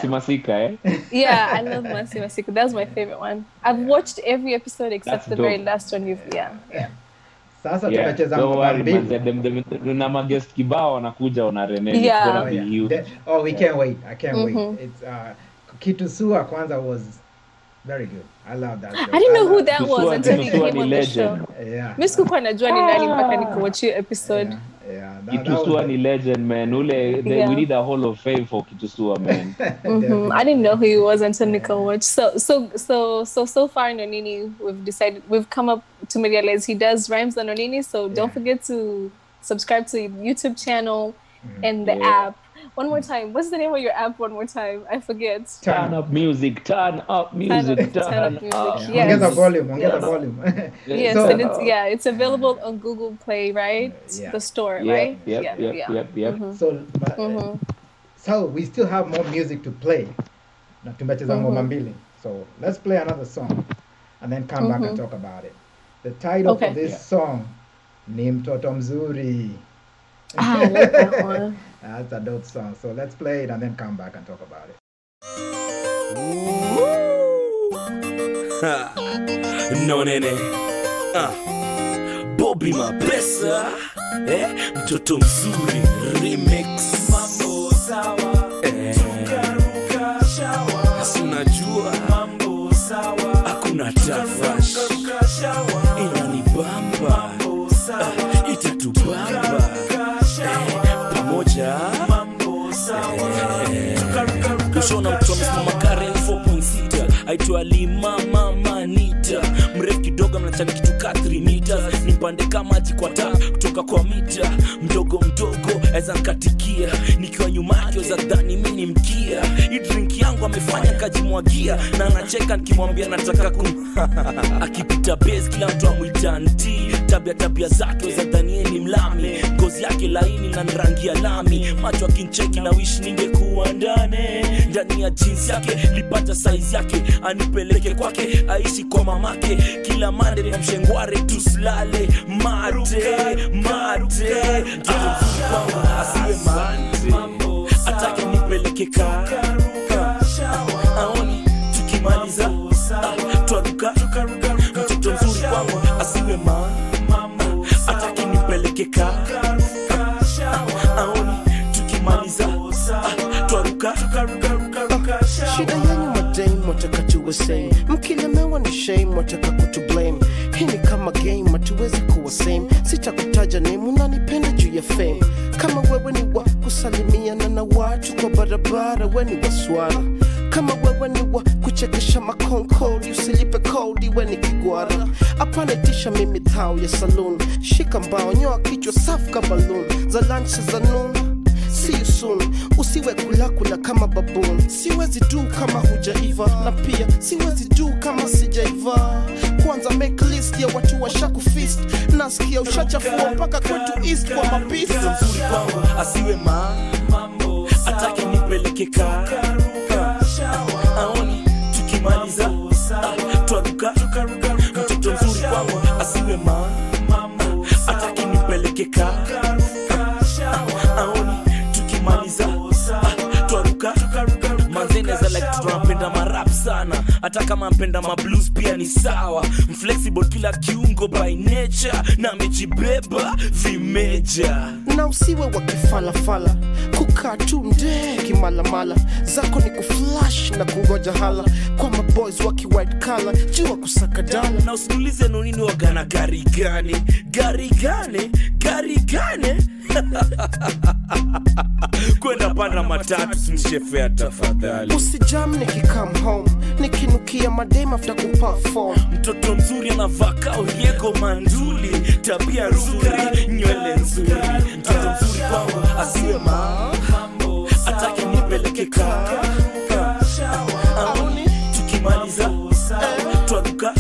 Masika, eh? Yeah, I love Msanii Masika. That's my favorite one. I've watched every episode except the very last one. Sasa tumecheza ngoma mbili. Na magest kibao wanakuja on RNN. We can't wait. I can't wait. It's KuTuza kwanza was very good. I love that show. I didn't know who that was until he came on the show. Mimi sikuwa najua ni nani mpaka nikawatch episode. KuTuza ni legend, man. We need a hall of fame for KuTuza, man. I didn't know who he was until Nicole watched. So far, Nonini, we've come up to realize he does rhymes on Nonini. So don't forget to subscribe to the YouTube channel and the app. One more time. What's the name of your app? One more time. I forget. Turn up music. Turn up music. Turn up. Yes. The volume. Yes, so, and it's available on Google Play, right? The store, right? Yep. So we still have more music to play. Na tumecheza ngoma mbili. So let's play another song and then come back and talk about it. The title of this song, Ni Mtoto Mzuri. I like that one. That's a dope song. So let's play it and then come back and talk about it. Nonini. Bobby Mapesa. Mtoto Mzuri remix. Mambo sawa. Tukaruka shawa. Hasuna jua. Mambo sawa. Hakuna tafash. Inanibamba. Mambo sawa. Itatubamba. Mambo sawa. Kushona mtomes mama Karen 4.6 aitwa Lima Mama Nita mrefu kidogo mnachani kitu ka 3 meters nipa nimande kama maji kwa taa kutoka kwa mita, mdogo mdogo aweza nkatikia, nikiwa nyuma yake weza dhani mimi ni mkia. Hii drink yangu amefanya kajimwagia, na anacheka nikimwambia nataka akipita base kila mtu amuita auntie. Tabia zake weza dhani yeye ni mlami, ngozi yake laini na rangi ya lami, macho akincheki na wish ningekuwa ndani ya jeans yake, lipata size yake, anipeleke kwake aishi kwa mamake, kila mande na mshengware tuslale mate asiwe mambo, atake nipeleke aoni tukimaliza twaruka, mtoto mzuri kwangu asiwe mambo, atake nipeleke aoni tukimaliza twaruka. Shida yenyu madame wataka tuwe same, mkilemewa ni shame wataka kutublame. Hii ni kama game hatuwezi kuwa same, sitakutaja name unanipenda juu ya fame. Kama wewe ni wa kusalimiana na watu kwa barabara, wewe ni waswara. Kama wewe ni wa kuchekesha makonkoli, usilipe kodi, wewe ni kigwara. Hapana tisha mimi thao ya saloon, shika mbao nyoa kichwa safu kama balloon, za lunch za noon. See you soon. Usiwe kula kama baboon. Siwezi do kama hujaiva, na pia siwezi do kama sijaiva. Kwanza make list ya watu washaku fist, nasikia ushachafua mpaka kwetu east kwa mabisi. Mzuri kwangu asiwe mambo, atake nipeleke aoni tukimaliza twaruka. Mtoto mzuri kwangu asiwe mambo, atake nipeleke aoni tukimaliza twaruka. Manzeneza like tunapenda marap sana, hata kama mpenda mablues pia ni sawa. Mflexible kila kiungo by nature, na amejibeba vimeja. Na usiwe wakifalafala, kukaa tu kimalamala. Zako ni kuflash na kungoja hala, kwa maboys waki white collar, jua kusaka dala. Na usiniulize Nonini wagana gari gane kwenda panda matatu sinishefea tafadhali. Usijam nikikam home, nikinukia madame after kuperform. Mtoto mzuri anavaa Oriego manduli, tabia nzuri, nywele nzuri. Mtoto mzuri kwangu asiwe mambo, atake nipeleke aoni tukimaliza twaruka.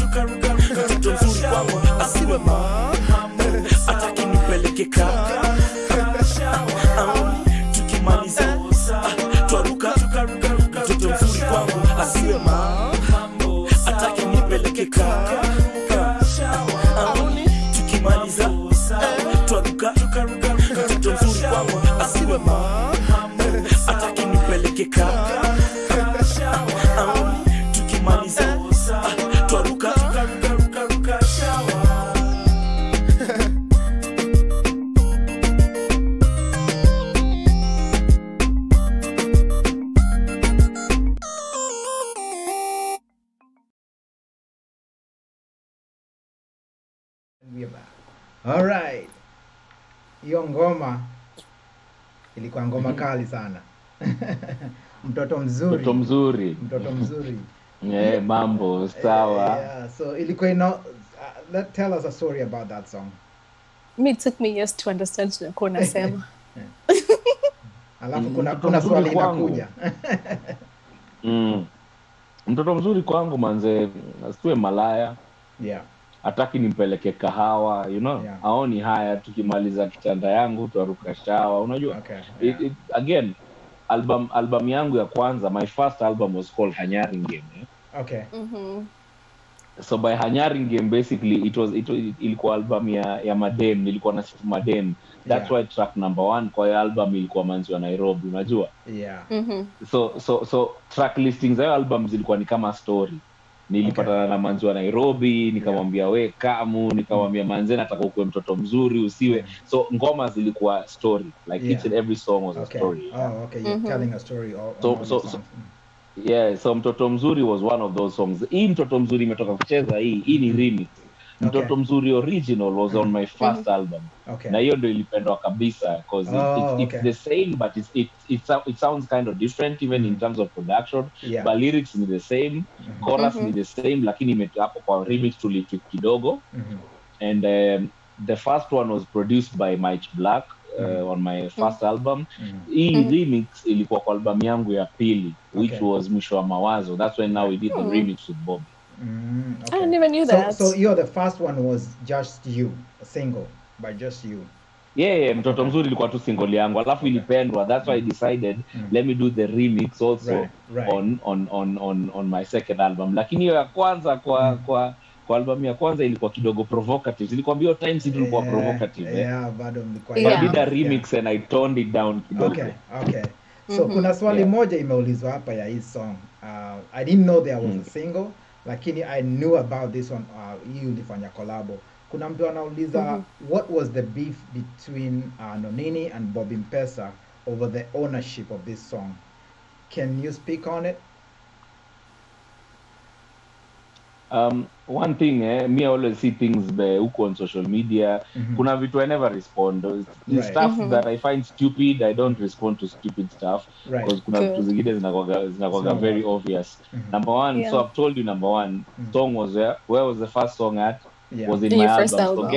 Mtoto mzuri kwangu asiwe mambo, atake nipeleke aoni tukimaliza twaruka. Mtoto mzuri kwangu asiwe mambo, atake nipeleke aoni tukimaliza twaruka. Mtoto mzuri kwangu asiwe mambo, atake nipeleke aoni tukimaliza twaruka. All right. Hiyo ngoma ilikuwa ngoma kali sana. Mtoto mzuri. Yeah, mambo sawa. Yeah, so ilikuwa tell us a story about that song. It took me years to understand what unasema. Alafu kuna swali inakuja. Mtoto mzuri kwangu manze asiwe malaya. Yeah. Ataki nimpeleke kahawa, you know. Yeah. Aoni haya tukimaliza kitanda yangu twaruka shawa, unajua. Okay. Yeah. Again, album yangu ya kwanza, my first album was called Hanyaring Game. Yeah? Okay. So by Hanyaring Game basically ilikuwa album ya madem, nilikuwa na sifu madem. That's why track number 1 kwa hiyo album ilikuwa Manzi wa Nairobi, unajua. Yeah. So track listings za album zilikuwa ni kama story. Nilipatana na Manzi wa Nairobi, nikamwambia we kamu, nikamwambia Manzi nataka ukue mtoto mzuri usiwe. So ngoma zilikuwa story, like each and every song was a story. Oh, okay, you're telling a story so Mtoto Mzuri was one of those songs. Hii Mtoto Mzuri imetoka kucheza hii ni remix. Mtoto Mzuri original was on my first album. Okay. Na hiyo ndio ilipendwa kabisa because it's the same but it sounds kind of different even in terms of production. Yeah. But lyrics ni the same, chorus ni the same, lakini hapo kwa remix tulitwik kidogo. And the first one was produced by Mike Black on my first album. Hii remix ilikuwa kwa album yangu ya pili, which was Mwisho wa Mawazo. That's when now we did the remix with Bobby. I never knew that. So the first one was just you, a single by just you. Yeah, Mtoto Mzuri ilikuwa tu single yangu, alafu ilipendwa. That's why I decided let me do the remix also on my second album. Lakini hiyo ya kwanza kwa album ya kwanza ilikuwa kidogo provocative. Nilikwambia times it ilikuwa provocative. Bado mlikuwa. I did a remix and I toned it down kidogo. Okay. So kuna swali moja imeulizwa hapa ya hii song. I didn't know there was a single, lakini I knew about this one. Hii ulifanya collabo. Kuna mtu anauliza what was the beef between Nonini and Bobby Mpesa over the ownership of this song? Can you speak on it? One thing, me I always see things huko on social media. Kuna vitu I never respond. The stuff that I find stupid, I don't respond to stupid stuff because kuna vitu zingine zinakuwa very obvious. Number one, so I've told you number one, song was where was the first song at? Was in my album. So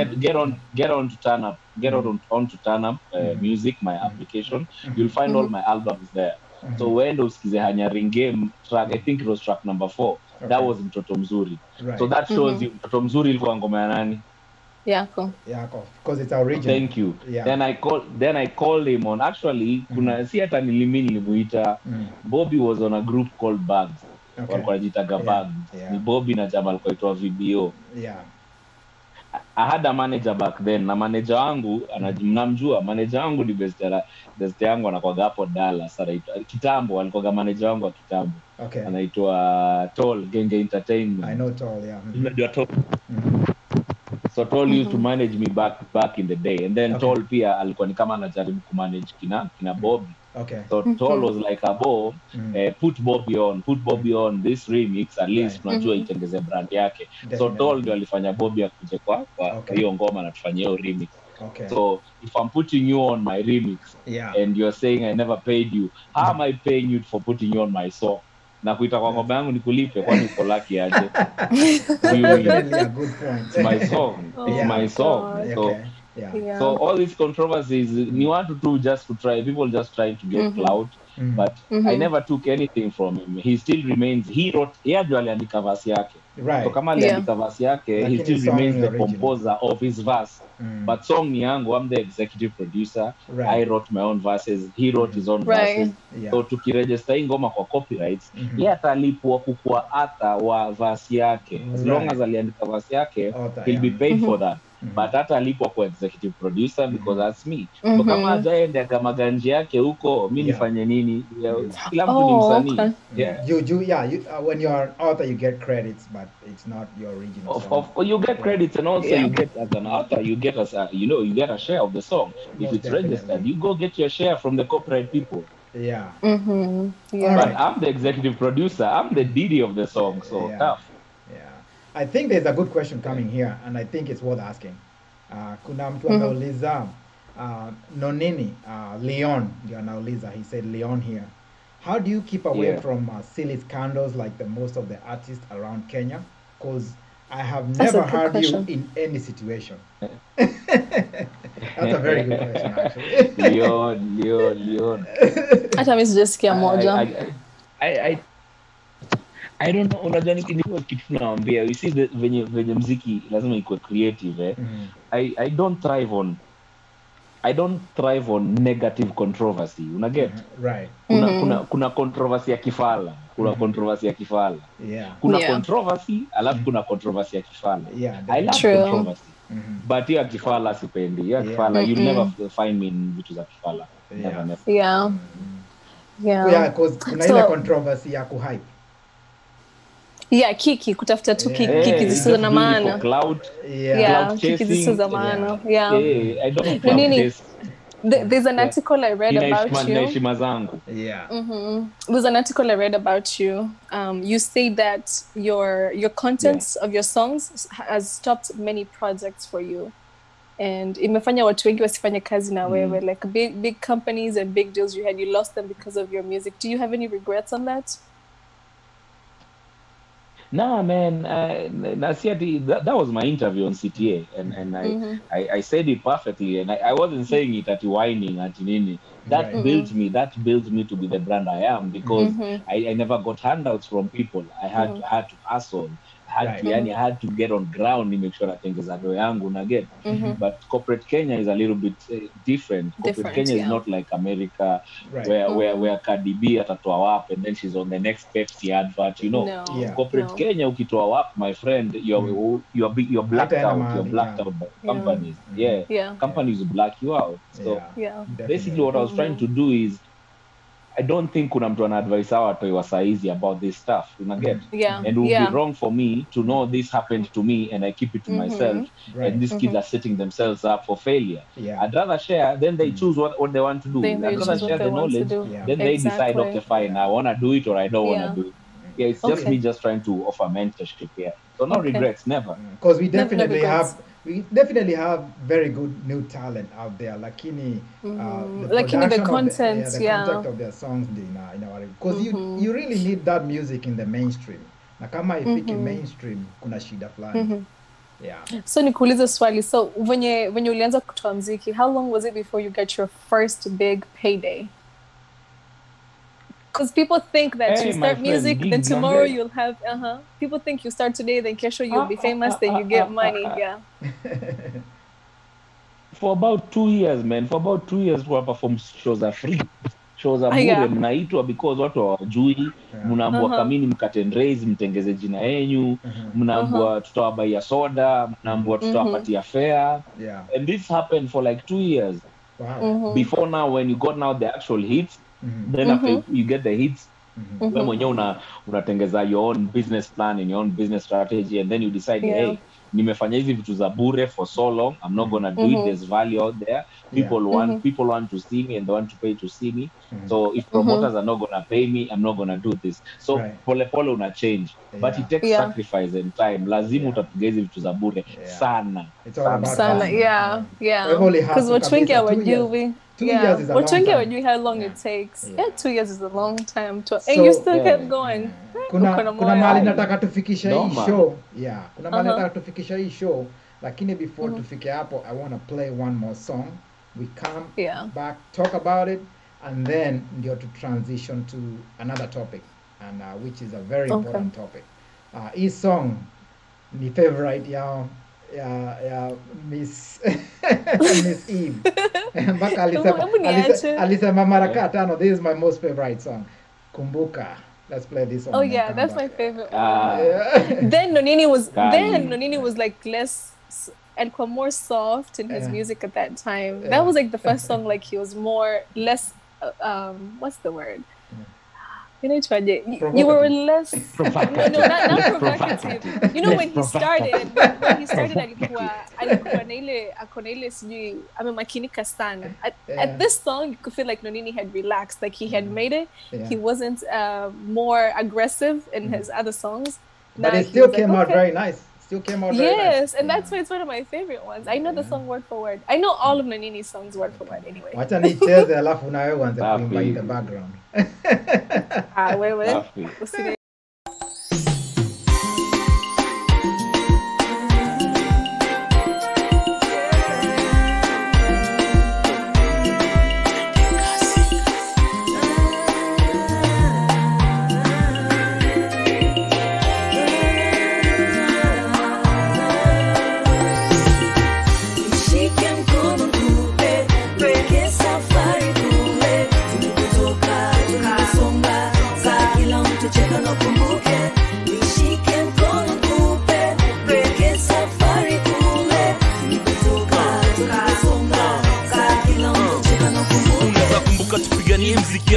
get on to turn up. Get on to turn up music, my application. You'll find all my albums there. So when those usikize Hanyari Game track, I think it was track number 4. That was Mtoto Mzuri. So that shows you Mtoto Mzuri ilikuwa ngoma ya nani? Yako, because it's original. Thank you. Then I called him on. Actually, kuna si hata nilimuita. Bobby was on a group called Bags. Walikuwa wanajitaga Bags. Ni Bobby na jamaa alikuwa aitwa VBO. I had a manager back then. Na manager wangu mnamjua, manager wangu ni best yangu anakuwa hapo Dallas. Kitambo alikuwa manager wangu wa kitambo. Anaitwa Toll Genge Entertainment. I know Toll, Unajua Toll. So Toll used to manage me back in the day, and then Toll pia alikuwa ni kama anajaribu kumanage kina Bobby. So Toll was like put Bobby on this remix, at least tunajua itengeze brand yake. So Toll ndio alifanya Bobby akuje kwa hiyo ngoma na tufanyie hiyo remix. So if I'm putting you on my remix and you're saying I never paid you, how am I paying you for putting you on my song? Na kuita kwa ngoma yangu nikulipe, kwani uko lucky aje? A good point. It's my song. It's my song. So all these controversies, you want to do just to try, people just trying to get clout, but I never took anything from him. He still remains, he actually aliandika verse yake. So kama aliandika verse yake, he still remains the composer of his verse. But song ni yangu, I'm the executive producer. I wrote my own verses, he wrote his own verses. So tukiregister hii ngoma kwa copyrights, yeye atalipwa kukua hata wa verse yake. As long as aliandika verse yake, he'll be paid for that. But hata alipwa kwa executive producer because that's me. So kama ajaenda kama ganji yake huko, mimi nifanye nini? Kila mtu ni msanii. When you're an author you get credits, but it's not your original song. You get credits, and also you get as an author, you get you get a share of the song. If it's registered, you go get your share from the copyright people. But I'm the executive producer, I'm the DD of the song, so tough. I think there's a good question coming here, and I think it's worth asking. Kuna mtu anauliza Nonini, Leon ndio anauliza. He said Leon here. How do you keep away from silly scandals like the most of the artists around Kenya? Because I have never heard you in any situation. That's a very good question, actually. Leon. Hata mimi sijasikia moja. I don't know, unajua niko kitu naambia, you see venye muziki lazima ikuwe creative. I don't thrive on negative controversy, unaget? Kuna controversy ya kifala, kuna controversy alafu kuna controversy ya kifala. I love controversy, but ya kifala sipendi. Ya kifala you never find me in vitu za kifala. Never. Because kuna ile controversy ya kuhype. Kiki kutafuta tu kiki zisizo na maana. Kiki zisizo za maana. I don't know. There's an article I read about you. There's an article I read about you. You say that your contents of your songs has stopped many projects for you. And imefanya watu wengi wasifanye kazi na wewe. Like big companies and big deals you had, you lost them because of your music. Do you have any regrets on that? Nah, man, that was my interview on CTA, and I said it perfectly, and I wasn't saying it at whining at Nini. That built me to be the brand I am, because I never got handouts from people. I had to hustle. I had to get on ground to make sure I think is a yangu na get. But corporate Kenya is a little bit different. Corporate Kenya is not like America, where Cardi B atatoa wap and then she's on the next Pepsi advert. Corporate Kenya ukitoa wap, my friend, you're blacked out. You're blacked out by companies. Companies will black you out. So basically, what I was trying to do is, I don't think kuna mtu ana advise watu wa saizi about this stuff, get? And it would be wrong for me to know this happened to me and I keep it to myself, and these kids are setting themselves up for failure. I'd rather share, then they choose what they want to do. I'd rather share the knowledge, then they decide, okay, fine, I want to do it or I don't want to do it. It's just me just trying to offer mentorship here. So no regrets, never. Because we definitely have very good new talent out there. Lakini the content, the content of their songs in our, because you really need that music in the mainstream. Na kama ifiki mainstream kuna shida fulani. So nikuulize swali. So when ulianza kutoa muziki, how long was it before you got your first big payday? Because people think that you start music, then tomorrow you'll have, people think you start today, then kesho you'll be famous, then you get money, For about 2 years, man. For about 2 years, we perform shows are free. Shows are bure, mnaitwa because watu hawajui, mnaambiwa kamini mkatendraise, mtengeze jina yenu, mnaambiwa tutawabaia soda, mnaambiwa tutawapatia fare. And this happened for like 2 years. Before now, when you got now the actual hits, then after you get the hits, when mwenyewe unatengeza your own business plan and your own business strategy, and then you decide, hey, nimefanya hizi vitu za bure for so long, I'm not gonna do it. There's value out there. People want to see me and they want to pay to see me. So if promoters are not gonna pay me, I'm not gonna do this. So pole una change, but it takes sacrifice and time. Lazima utapiga hizi vitu za bure sana. It's all about sana. Because what's wengi hawajui. 2 years is a long time. What's how long it takes? 2 years is a long time to, and you still kept going. Kuna mahali nataka tufikisha hii show. Kuna mahali nataka tufikisha hii show, lakini before tufike hapo, I want to play one more song. We come back, talk about it, and then ndio to transition to another topic, and which is a very important topic. His song ni favorite yao ya Miss Eve. Mpaka alisema mara tano, this is my most favorite song. Kumbuka. Let's play this song. That's my favorite. Then Nonini was like less and more soft in his music at that time. That was like the first song, like he was less what's the word? You were less not provocative. When he started alikuwa na ile akona ile sijui amemakinika sana. At this song you could feel like Nonini had relaxed, like he had made it. He wasn't more aggressive in his other songs. But it still came out very nice. Yes, and that's why it's one of my favorite ones. I know the song word for word. I know all of Nonini's songs word for word anyway. Wacha nicheze alafu na wewe uanze kuimba in the background. Wewe.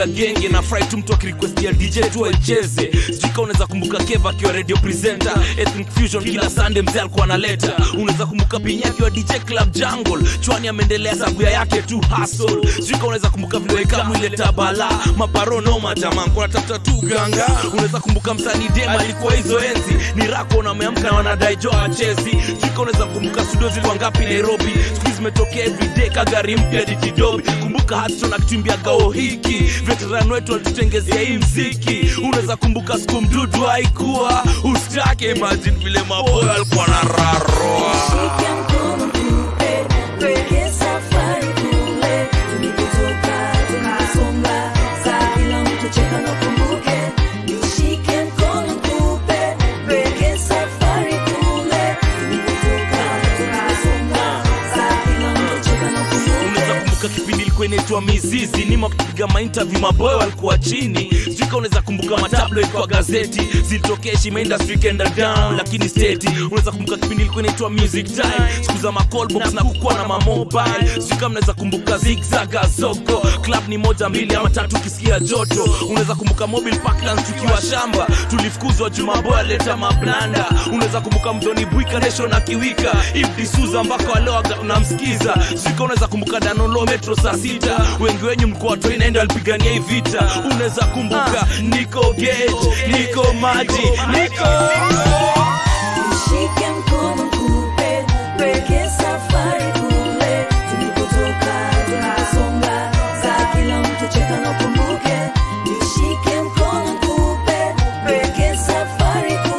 Genge na fry tu mtu akirequestia DJ tu aicheze. Sijika unaweza kumbuka Keva akiwa radio presenter, Ethnic Fusion kila Sunday mzee alikuwa analeta. Unaweza kumbuka Pinyaki wa DJ Club Jungle, Chwani ameendelea sabuya yake tu hustle. Sijika unaweza kumbuka vile kama ile tabala, maparono matamangu kwa tafuta tu ganga. Unaweza kumbuka Msanii Dema alikuwa hizo enzi, ni rako na ameamka na wanadai jo achezi. Sijika unaweza kumbuka studio zilikuwa ngapi Nairobi, siku zimetokea everyday kagari mpya Didobi. Kumbuka Hudson akitumbia gao hii wiki. Veteran wetu alitutengezea hii mziki. Unaweza kumbuka siku mdudu haikuwa ustake, imagine vile maboy alikuwa na raroa. Peke safari kule tulikotoka, tunasonga saa kila mtu cheka na kumbuke, nishike mkono tupe. Peke safari kule tulikotoka, tunasonga saa kila mtu cheka na kumbuke. Unaweza kumbuka kipindi ilikuwa inaitwa Mizizi, ni mwakipiga mainterview maboy walikuwa chini. Sijui unaweza kumbuka matablo kwa gazeti zilitokea shima industry kenda down lakini steady. Unaweza kumbuka kipindi ilikuwa inaitwa Music Time, siku za call box na kukua na mobile. Sijui kama unaweza kumbuka zigzaga zoko club ni moja mbili ama tatu kisikia joto. Unaweza kumbuka mobile parklands tukiwa shamba, tulifukuzwa juma boy aleta mablanda. Unaweza kumbuka mdoni buika nation na kiwika Ibdi Suza mpaka leo unamsikiza. Sijui unaweza kumbuka Danolo Metro saa 6, wengi wenyu mlikuwa watu inaenda walipigania hii vita. Unaweza kumbuka niko gauge, niko maji, niko nishike mkono kupe. Peke safari kule tulikotoka, tunasonga saa kila mtu cheka na kumbuke, nishike mkono kupe. Peke safari kule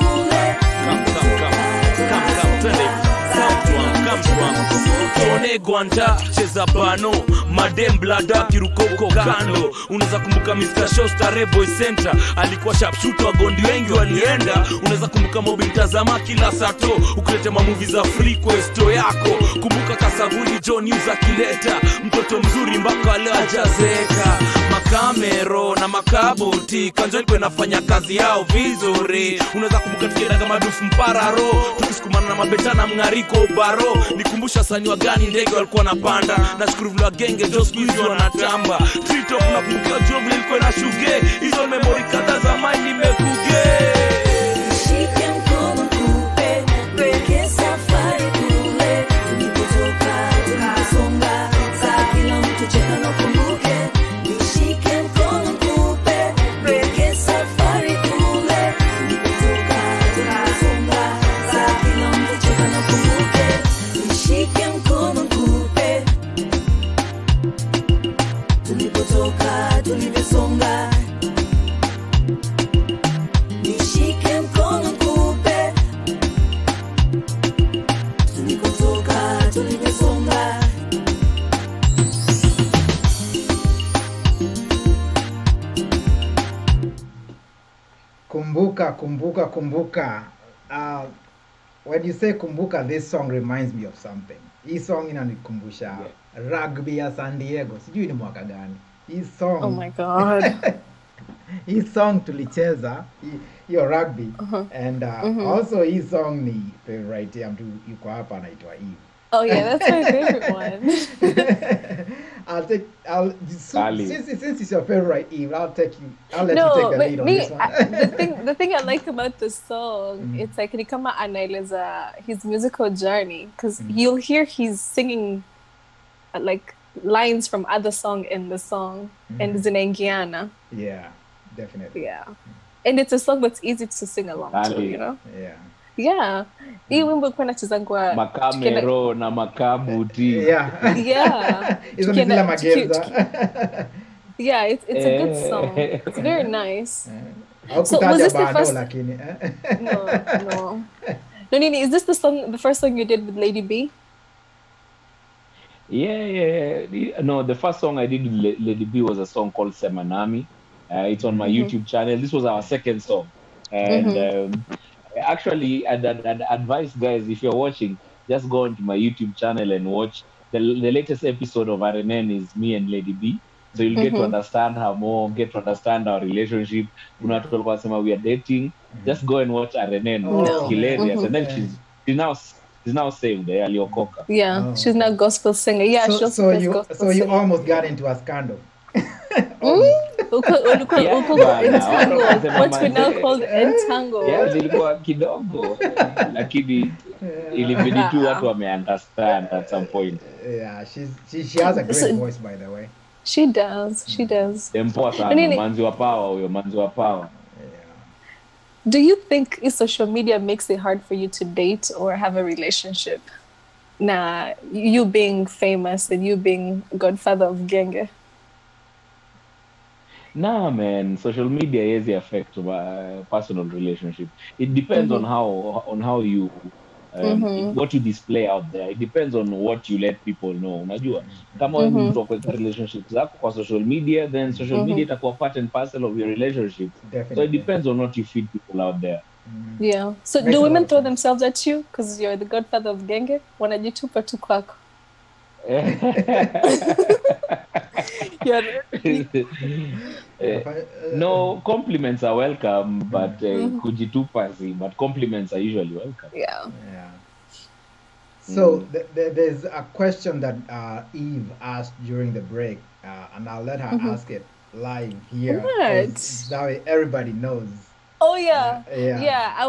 Tone Gwanda cheza bano madem blada kirukoko kando. Unaweza kumbuka Mr. Show Star Boy Center alikuwa sharpshooter, wagondi wengi walienda. Unaweza kumbuka mobile tazama kila sato ukulete mamuvi za free quest yako. Kumbuka Kasavuli John News akileta mtoto mzuri mpaka leo hajazeka. Makamero na makaboti kanjo ilikuwa inafanya kazi yao vizuri. Unaweza kumbuka tukienda kama dufu mpararo tukisukumana na mabeta na mngariko baro. Nikumbusha sani wa gani ndege walikuwa napanda na shukuru vile genge jo squeeze wanatamba. Street up na kumbuka job ilikuwa na shuge, hizo memory kadha za mine nimekuge. nishike mkono kupe. Peke safari kule tulikotoka, tunasonga saa kila mtu cheka na kumbuke, nishike mkono kupe. Peke safari kule tulikotoka, tunasonga saa kila mtu cheka na kumbuke, nishike mkono kupe. Tulipotoka tulivyosonga, nishike mkono kupe. Tulikotoka tulivyosonga. Kumbuka. When you say kumbuka, this song reminds me of something. Hii song inanikumbusha rugby ya San Diego. Sijui ni mwaka gani. Hii song. Oh my god. Hii song tulicheza hiyo rugby and also hii song ni favorite ya mtu yuko hapa anaitwa Eve. Oh yeah, that's my favorite one. Since it's your favorite Eve, I'll let you take the lead on this one. The thing I like about the song, it's like ni kama anaeleza his musical journey, because you'll hear he's singing like lines from other song in the song and zinaingiana. Yeah, definitely. Yeah. And it's a song that's easy to sing along to, you know? Yeah. Yeah. Hii wimbo kwa nachezangwa makamero na makabuti. Yeah. Yeah. Hizo ni zile mageza. Yeah, it's a good song. It's very nice. So was this the first? No. Nonini, is this the first song you did with Lady B? Yeah. No, the first song I did with Lady B was a song called Semanami. It's on my YouTube channel. This was our second song. And actually, I'd advise guys, if you're watching, just go into my YouTube channel and watch. The latest episode of RNN is me and Lady B. So you'll get to understand her more, get to understand our relationship. We are dating. Just go and watch RNN. It's hilarious. And then she's now saved. Aliokoka. Yeah, she's now gospel singer. Yeah, so you almost got into a scandal. What we now called entangle. Yeah, zilikuwa kidogo. Lakini ilibidi tu watu wameunderstand at some point. Yeah, she has a great voice, by the way. She does. Tempoa sana, manzi wa power. Do you think social media makes it hard for you to date or have a relationship? Nah, you being famous and you being godfather of Genge. Nah, man, social media easy affect personal relationship. It depends on how you what you display out there. It depends on what you let people know. Unajua, kama wewe ni mtu wa kuweka relationships zako kwa social media, then social media itakuwa part and parcel of your relationships. So it depends on what you feed people out there. Yeah. So do women throw themselves at you because you're the godfather of genge? Wanajitupa tu kwako. No, compliments are welcome, but kujitupa si, but compliments are usually welcome. Yeah. So there's a question that Eve asked during the break, and I'll let her ask it live here. That way everybody knows. Oh yeah. Yeah. I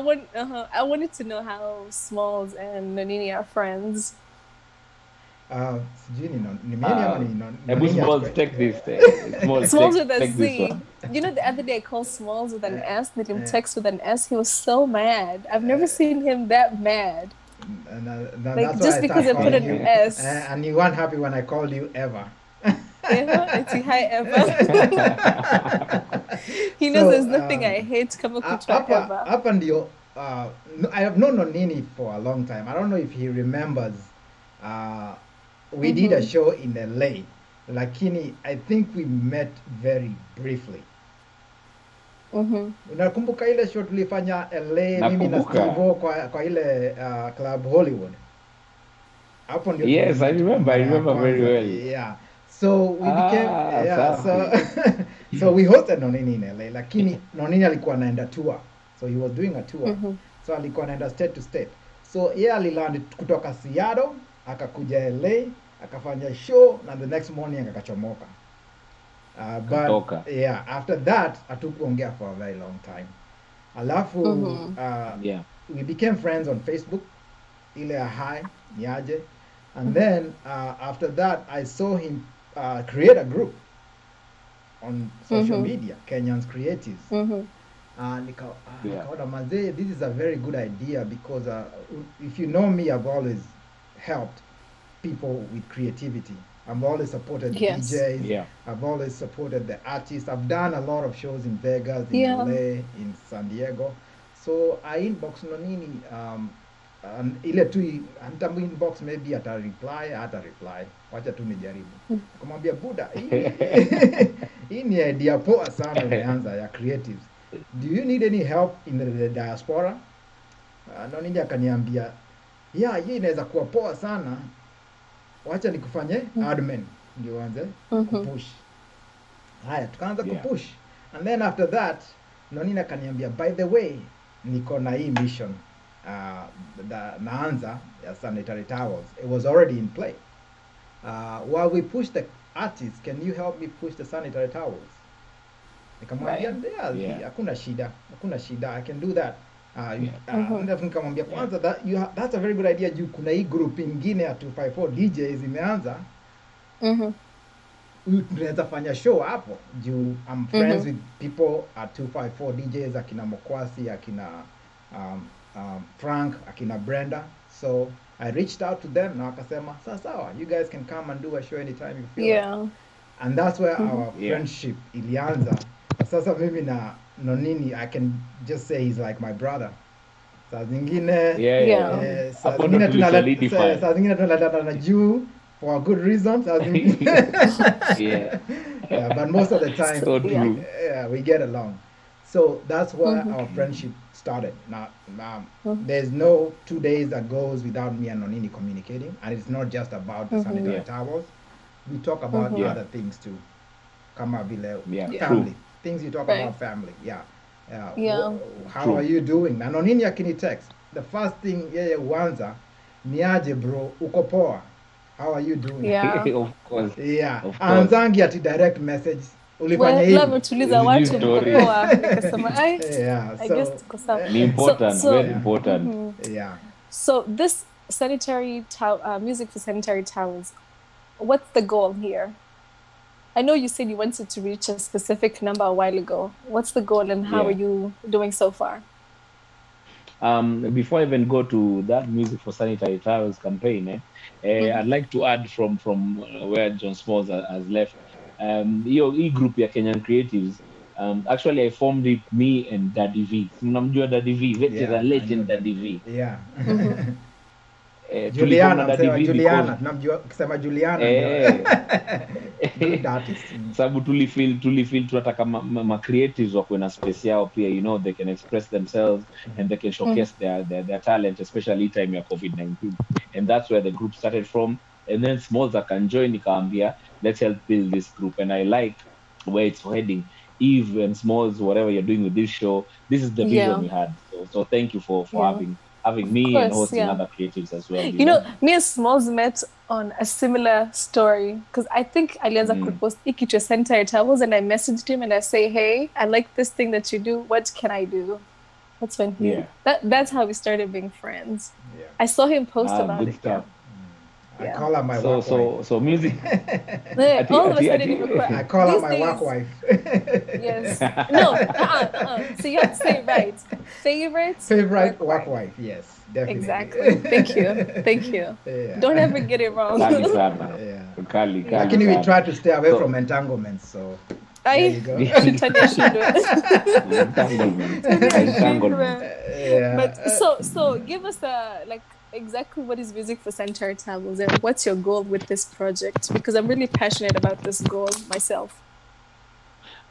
wanted to know how Sjmallz and Nonini are friends. Sjmallz, take this. Sjmallz with a Z. You know, the other day I called Sjmallz with an S, let him text with an S. He was so mad. I've never seen him that mad. Like just because I put an S. And you weren't happy when I called you ever. It's hi ever. He knows there's nothing I hate kama kuchwa ever. Up until I have known Nonini for a long time. I don't know if he remembers. We did a show in LA. Lakini I think we met very briefly. Unakumbuka ile show tulifanya LA mimi na Steve kwa ile Club Hollywood? Hapo ndio. Yes, I remember very well. Yeah. So we became so we hosted Nonini in LA, lakini Nonini alikuwa anaenda tour. So he was doing a tour. So alikuwa anaenda state to state. So yeye aliland kutoka Seattle, akakuja LA, akafanya show na the next morning akachomoka. But yeah, after that hatukuongea for a very long time. Alafu we became friends on Facebook, ile hi niaje, and then after that I saw him create a group on social media, Kenyans Creatives. Nikaona mazee, this is a very good idea because if you know me, I've always helped people with creativity. I've always supported DJs. Yeah. I've always supported the artists. I've done a lot of shows in Vegas, in LA, in San Diego. So I inbox Nonini, ile tu antambu inbox, maybe ata reply. Wacha tu nijaribu. Kumwambia Buda, hii ni idea poa sana umeanza ya creatives. Do you need any help in the diaspora? Nonini akaniambia, yeah, hii inaweza kuwa poa sana. Wacha nikufanye admin ndio uanze kupush. Haya, tukaanza kupush. And then after that, Nonini akaniambia, by the way, niko na hii mission naanza ya sanitary towels. It was already in play. While we push the artists, can you help me push the sanitary towels? Nikamwambia, hakuna shida, I can do that. Nikamwambia kwanza, that's a very good idea juu kuna hii group ingine ya 254 DJs imeanza. Tunaweza fanya show hapo juu I'm friends with people at 254 DJs, akina Mokwasi, akina Frank, akina Brenda. So I reached out to them na wakasema sawa, you guys can come and do a show anytime you feel like. And that's where our friendship ilianza. Sasa mimi na Nonini, I can just say he's like my brother. Saa zingine saa zingine tunaleta na juu for a good reason. Saa zingine but most of the time we get along. So that's where our friendship started. Now there's no 2 days that goes without me and Nonini communicating, and it's not just about the sanitary towels. We talk about other things too. Kama vile family. Things you talk about family. How are you doing? Na Nonini akini text, the first thing yeye huanza ni aje bro, uko poa? How are you doing? Of course. Anzangi ati direct message. Ulifanya hivi. Labda tuliza watu mko poa. Nikasema I guess tuko sawa. Ni important, very important. So this sanitary music for sanitary towels, what's the goal here? I know you said you wanted to reach a specific number a while ago. What's the goal and how are you doing so far? Before I even go to that music for sanitary towels campaign, I'd like to add from where Jsmallz has left. group ya Kenyan creatives. Actually, I formed it, me and Daddy V. Mnamjua Daddy V, veteran legend Daddy V. Yeah. Juliana, Juliana, tunamjua kusema Juliana good artist. Sababu tulifeel tunataka ma creatives wakuwe na space yao pia, you know, they can express themselves and they can showcase their talent, especially time ya COVID-19. And that's where the group started from. And then Sjmallz akanjoin, nikaambia, let's help build this group. And I like where it's heading. Eve and Sjmallz, whatever you're doing with this show, this is the vision we had. So thank you for having me and hosting other creatives as well. You know, me and Sjmallz met on a similar story because I think alianza could post ikichwa Center Towels, and I messaged him and I say, hey, I like this thing that you do. What can I do? That's when that's how we started being friends. Yeah. I saw him post about it. I call her my work wife. So music. All of a sudden, I call her my work wife. Yes. No. So you have to say it right. Favorite work wife. Yes, definitely. Exactly. Thank you. Yeah. Don't ever get it wrong. Lakini we try to stay away from entanglements. So there you go. But so give us exactly what is Music for Sanitary Towels and what's your goal with this project? Because I'm really passionate about this goal myself.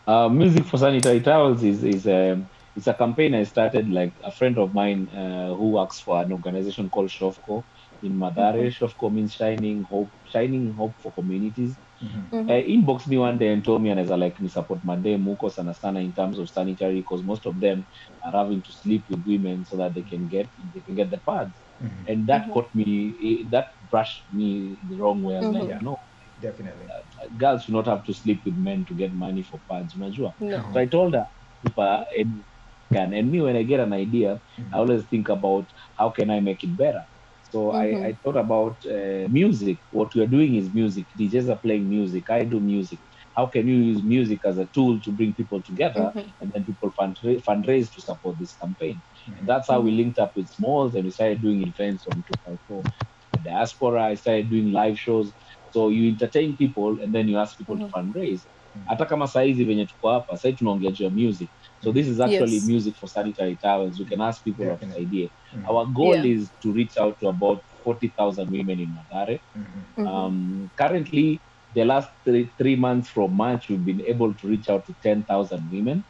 Music for Sanitary Towels is a campaign I started, like a friend of mine who works for an organization called Shofco in Mathare. Shofco means shining hope for communities. Inbox me one day and told me anaweza like ni support madem huko sana sana in terms of sanitary, because most of them are having to sleep with women so that they can get the pads. And that got me, that brushed me the wrong way. I was like, no, definitely. Girls should not have to sleep with men to get money for pads. No. So I told her, and me, when I get an idea, I always think about how can I make it better. So I thought about music. What we are doing is music. DJs are playing music. I do music. How can you use music as a tool to bring people together and then people fundraise to support this campaign? And that's how we linked up with Sjmallz, and we started doing events on 254 Diaspora. I started doing live shows. So you entertain people and then you ask people to fundraise. Hata kama saizi venye tuko hapa, sasa tunaongea juu ya music. So this is actually music for sanitary towels. You can ask people of this idea. Our goal is to reach out to about 40,000 women in Mathare. Currently, the last three months from March, we've been able to reach out to 10,000 women.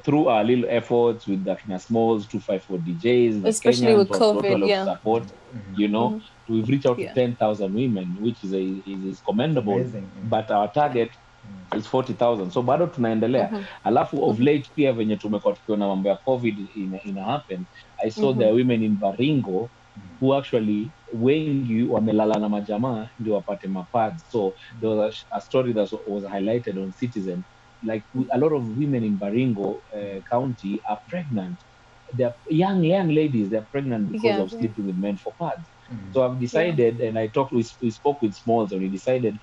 Through our little efforts with the Sjmallz, 254 DJs, especially Kenyan, with COVID, support, you know, we've reached out to 10,000 women, which is commendable. Amazing. But our target is 40,000. So bado tunaendelea. Alafu of late pia venye tumekuwa tukiona mambo ya COVID ina happen. I saw the women in Baringo who actually wengi wamelala na majamaa ndio wapate mapads. So there was a story that was highlighted on Citizen. Like a lot of women in Baringo County are pregnant. They're young ladies. They're pregnant because of sleeping with men for pads. So I've decided, and we spoke with Sjmallz, and we decided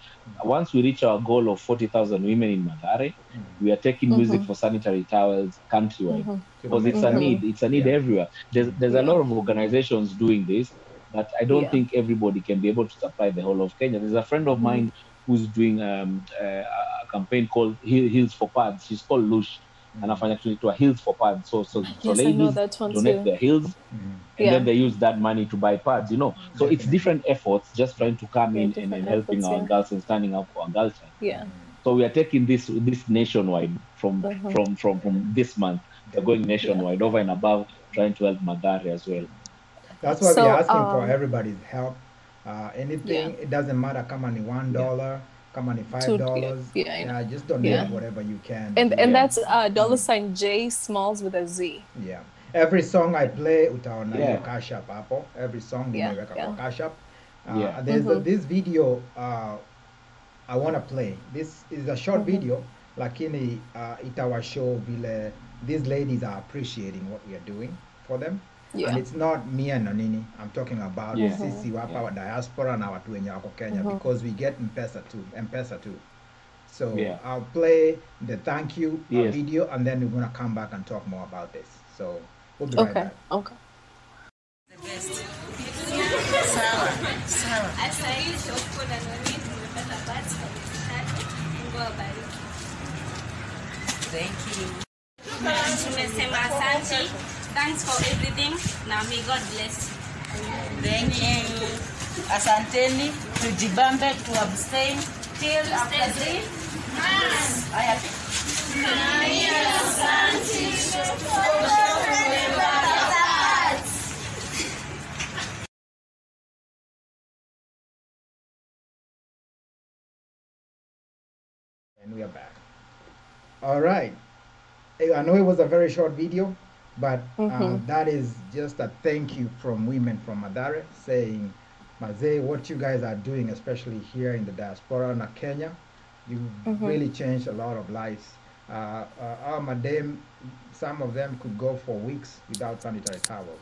once we reach our goal of 40,000 women in Mathare, we are taking music for sanitary towels countrywide because it's a need. It's a need everywhere. There's a lot of organizations doing this, but I don't think everybody can be able to supply the whole of Kenya. There's a friend of mine who's doing a campaign called Heels for Pads. She's called Lush, and anafanya to Heels for Pads. So ladies donate their heels, and then they use that money to buy pads. You know, so it's different efforts just trying to come in and helping our girls and standing up for our girls. So we are taking this nationwide from this month. We're going nationwide over and above, trying to help Mathare as well. That's why we're asking for everybody's help. Anything, it doesn't matter. Kama ni $1, kama ni $5. Just donate whatever you can. And that's $J Sjmallz with a Z. Yeah. Every song I play, utaona hiyo Cash App hapo. Every song nimeweka kwa Cash App. There's this video I want to play. This is a short video, lakini itawa show vile these ladies are appreciating what we are doing for them. And it's not me and Nonini. I'm talking about sisi wapa wa diaspora na watu wenye wako Kenya because we get M-Pesa too. So I'll play the thank you video, and then we're going to come back and talk more about this. So we'll be right back. Okay. Sawa. Thank you. Tumesema asante. Thanks for everything. Now may God bless you. Thank you. Asanteni, tujibambe, to abstain till after 3 months. And we are back. All right. I know it was a very short video, but that is just a thank you from women from Mathare saying, Mazee, what you guys are doing, especially here in the diaspora in Kenya, you've really changed a lot of lives. Our madam, some of them could go for weeks without sanitary towels.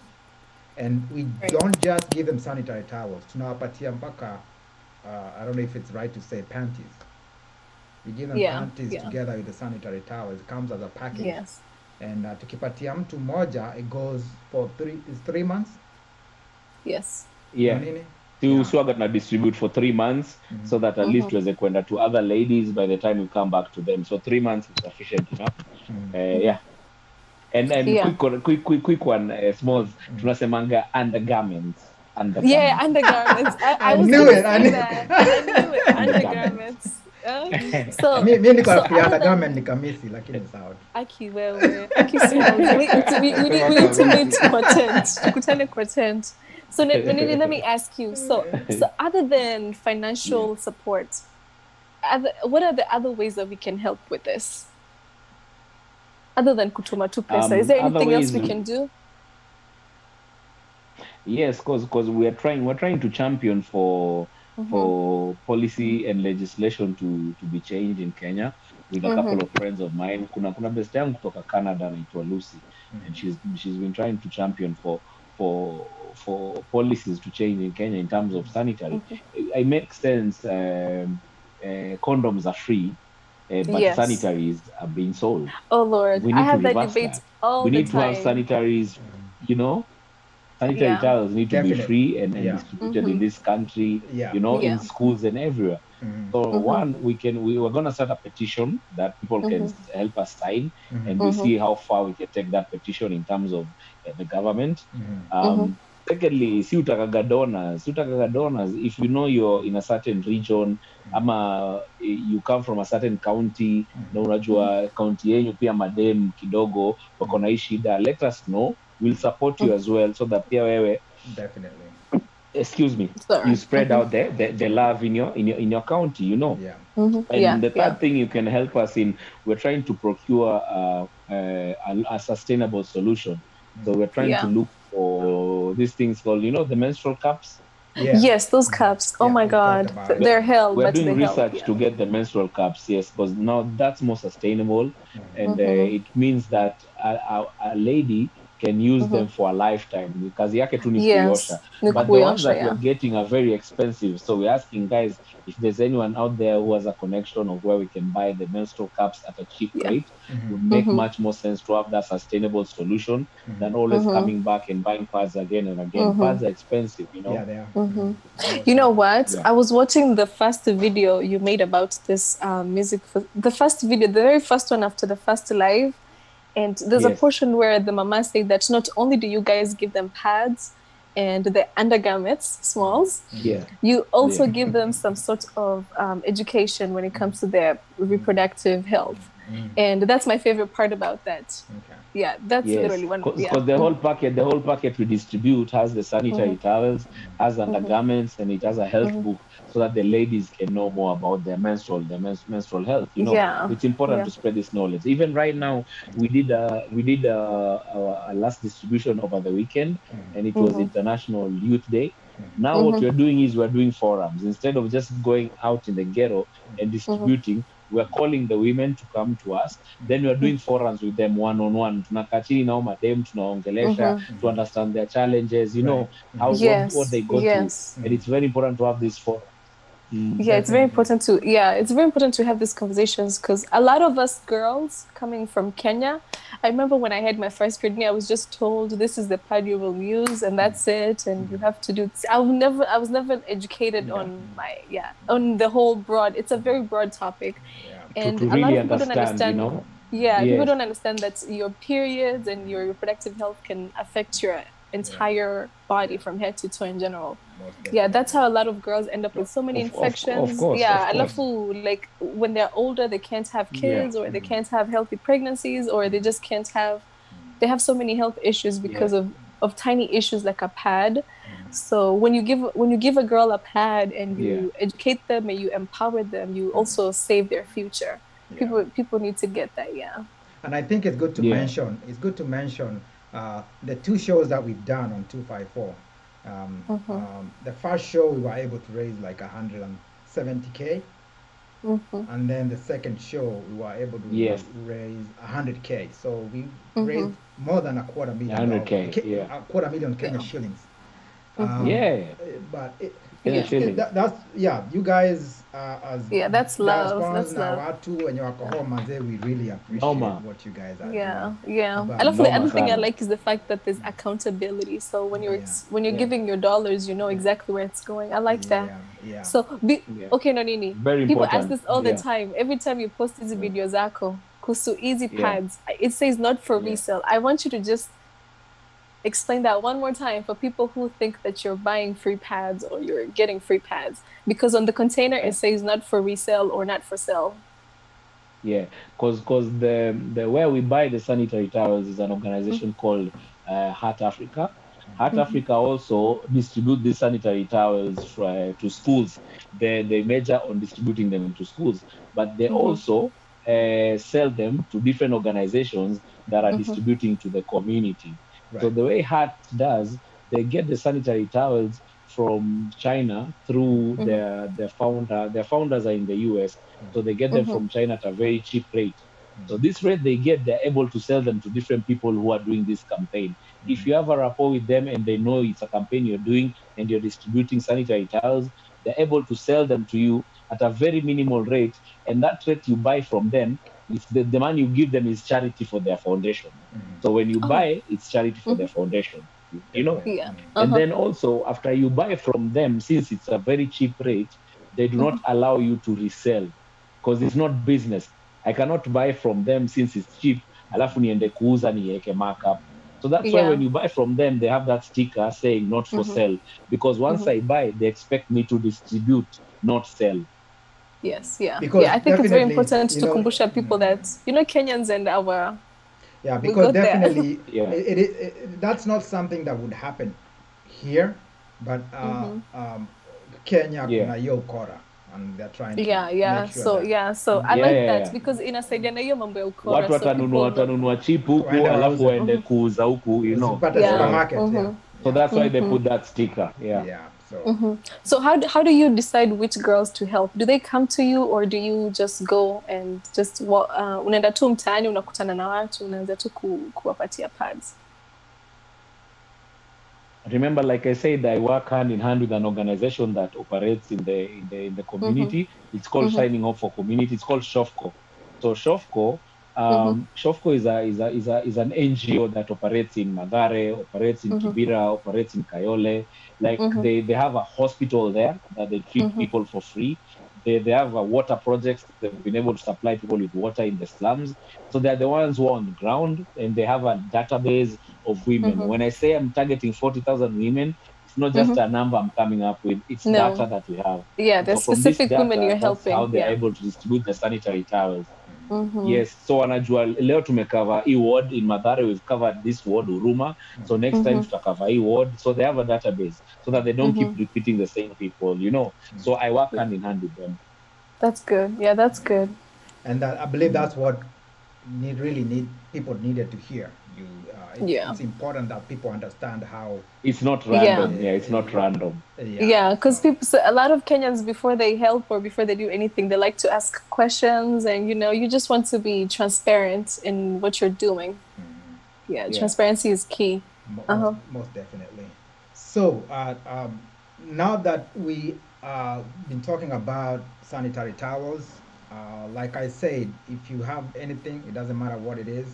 And we don't just give them sanitary towels. Tunawapatia mpaka, I don't know if it's right to say panties. We give them panties together with the sanitary towels. It comes as a package. Yes. And tukipatia mtu moja, it goes for 3 months. Yes. Yeah. Swaga na distribute for 3 months so that at least tuweze kwenda to other ladies by the time we come back to them. So 3 months is sufficient enough. Yeah. And quick one, Sjmallz, tunasemanga undergarments. Yeah, undergarments. I was knew it. I knew it. Undergarments. So mi niko na undergarment nikamisi lakini sawa. Aki wewe. Aki Sjmallz. We need to meet tukutane kwa tent. So let me ask you. So other than financial support, what are the other ways that we can help with this? Other than kutuma tu pesa, is there anything else we can do? Yes, because we're trying to champion for policy and legislation to be changed in Kenya with a couple of friends of mine. Kuna best yangu kutoka Canada anaitwa Lucy, and she's been trying to champion for policies to change in Kenya in terms of sanitary. It makes sense. Condoms are free, but sanitaries are being sold. Oh Lord, we need I have to that debate all we the need time. to have sanitaries, sanitary towels need to be free and distributed in this country, in schools and everywhere. So we were gonna start a petition that people can help us sign, and we see how far we can take that petition in terms of the government. Secondly, si utakaga donors. If you know you're in a certain region, ama you come from a certain county, na unajua county yenyu pia madem kidogo wako na hii shida, let us know. We'll support you as well, so that pia wewe definitely. Excuse me. Sorry. You spread out the love in your county, Yeah. And the third thing you can help us in, we're trying to procure a sustainable solution. So we're trying to look for these things called, the menstrual cups. Yeah. Yes, those cups. Oh my God, they're held. We're doing research to get the menstrual cups. Yes, because now that's more sustainable, and it means that a lady can use them for a lifetime. Because yake tu ni kuosha. But the ones that we're getting are very expensive. So we're asking guys if there's anyone out there who has a connection of where we can buy the menstrual cups at a cheap rate. It would make much more sense to have that sustainable solution than always coming back and buying pads again and again. Pads are expensive, Yeah, they are. You know what? Yeah. I was watching the first video you made about this music. The first video, the very first one after the first live. And there's a portion where the mama said that not only do you guys give them pads and the undergarments, Sjmallz, you also give them some sort of education when it comes to their reproductive health. And that's my favorite part about that. Okay. Yeah, that's literally one. Because the whole packet we distribute has the sanitary towels, has undergarments, and it has a health book, so that the ladies can know more about their menstrual health. It's important to spread this knowledge. Even right now, we did a last distribution over the weekend, and it was International Youth Day. Now what we're doing is we're doing forums. Instead of just going out in the ghetto and distributing, we're calling the women to come to us. Then we're doing forums with them one-on-one. Tunakaa chini nao madem, tunaongelesha to understand their challenges, what they go through. And it's very important to have this forum. It's very important to have these conversations, because a lot of us girls coming from Kenya, I remember when I had my first period, I was just told this is the pad you will use and that's it, and you have to do this. I was never educated on the whole broad. It's a very broad topic, and to a lot really of people don't understand. Yeah, people Yes. don't understand that your periods and your reproductive health can affect your entire body from head to toe in general. Yeah, that's how a lot of girls end up with so many infections. Yeah, alafu, like when they're older, they can't have kids, or they can't have healthy pregnancies, or they just can't have. They have so many health issues because of tiny issues like a pad. So when you give a girl a pad and you educate them and you empower them, you also save their future. People need to get that. Yeah. And I think it's good to mention. It's good to mention the two shows that we've done on 254. The first show we were able to raise like 170K, and then the second show we were able to raise 100K. So we raised more than $250,000. 100K, a $250,000 Kenyan shillings. But that's you guys as that's love. That's now love. watu wenye wako home manze, we really appreciate what you guys are doing. The other thing I like is the fact that there's accountability. So when you're giving your dollars, you know exactly where it's going. I like that. So okay, Nonini. Very people important. ask this all the time. Every time you post these videos, zako kuhusu easy pads, it says not for resale. I want you to just explain that one more time for people who think that you're buying free pads or you're getting free pads, because on the container it says not for resale or not for sale. Yeah, because the where we buy the sanitary towels is an organization called Heart Africa. Heart Africa also distribute these sanitary towels to schools. They major on distributing them to schools, but they also sell them to different organizations that are distributing to the community. So the way Heart does, they get the sanitary towels from China through their founder. Their founders are in the US, so they get them from China at a very cheap rate. So this rate they get, they're able to sell them to different people who are doing this campaign. If you have a rapport with them and they know it's a campaign you're doing and you're distributing sanitary towels, they're able to sell them to you at a very minimal rate, and that rate you buy from them, it's the money you give them is charity for their foundation. So when you buy, it's charity for their foundation. You know? And then also, after you buy from them, since it's a very cheap rate, they do not allow you to resell, because it's not business. I cannot buy from them since it's cheap, alafu niende kuuza niweke markup. So that's why when you buy from them, they have that sticker saying not for sale, because once I buy, they expect me to distribute, not sell. Yes, because I think it's very important to kumbusha people that, Kenyans and our... Yeah, because definitely, that's not something that would happen here, but Kenya kuna hiyo ukora, and they're trying to make sure so I like that, because inasaidia na hiyo mambo ya ukora. Watu watanunua cheap huku, alafu waende kuuza huku, supermarket. So that's why they put that sticker. So how do you decide which girls to help? Do they come to you, or do you just go and just unaenda tu mtaani unakutana na watu unaanza tu kuwapatia pads? Remember, like I said, I work hand in hand with an organization that operates in the community. It's called Shining Hope for Community. It's called SHOFCO. So SHOFCO is an NGO that operates in Mathare, operates in Kibera, operates in Kayole. Like they have a hospital there that they treat people for free. They have a water project. They've been able to supply people with water in the slums. So they're the ones who are on the ground, and they have a database of women. When I say I'm targeting 40,000 women, it's not just a number I'm coming up with. It's data that we have. Yeah, there's specific women you're helping. That's how they're able to distribute the sanitary towels. Yes, so wanajua leo tumecover hii ward in Mathare, we've covered this ward Huruma, so next time tutacover hii ward, so they have a database so that they don't keep repeating the same people, so I work hand in hand with them. That's good. Yeah, that's good. And I believe that's what people needed to hear. It's important that people understand how it's not random. It's not random. Because a lot of Kenyans, before they help or before they do anything, they like to ask questions, and you just want to be transparent in what you're doing. Transparency is key. Most definitely. So now that we been talking about sanitary towels, like I said, if you have anything, it doesn't matter what it is.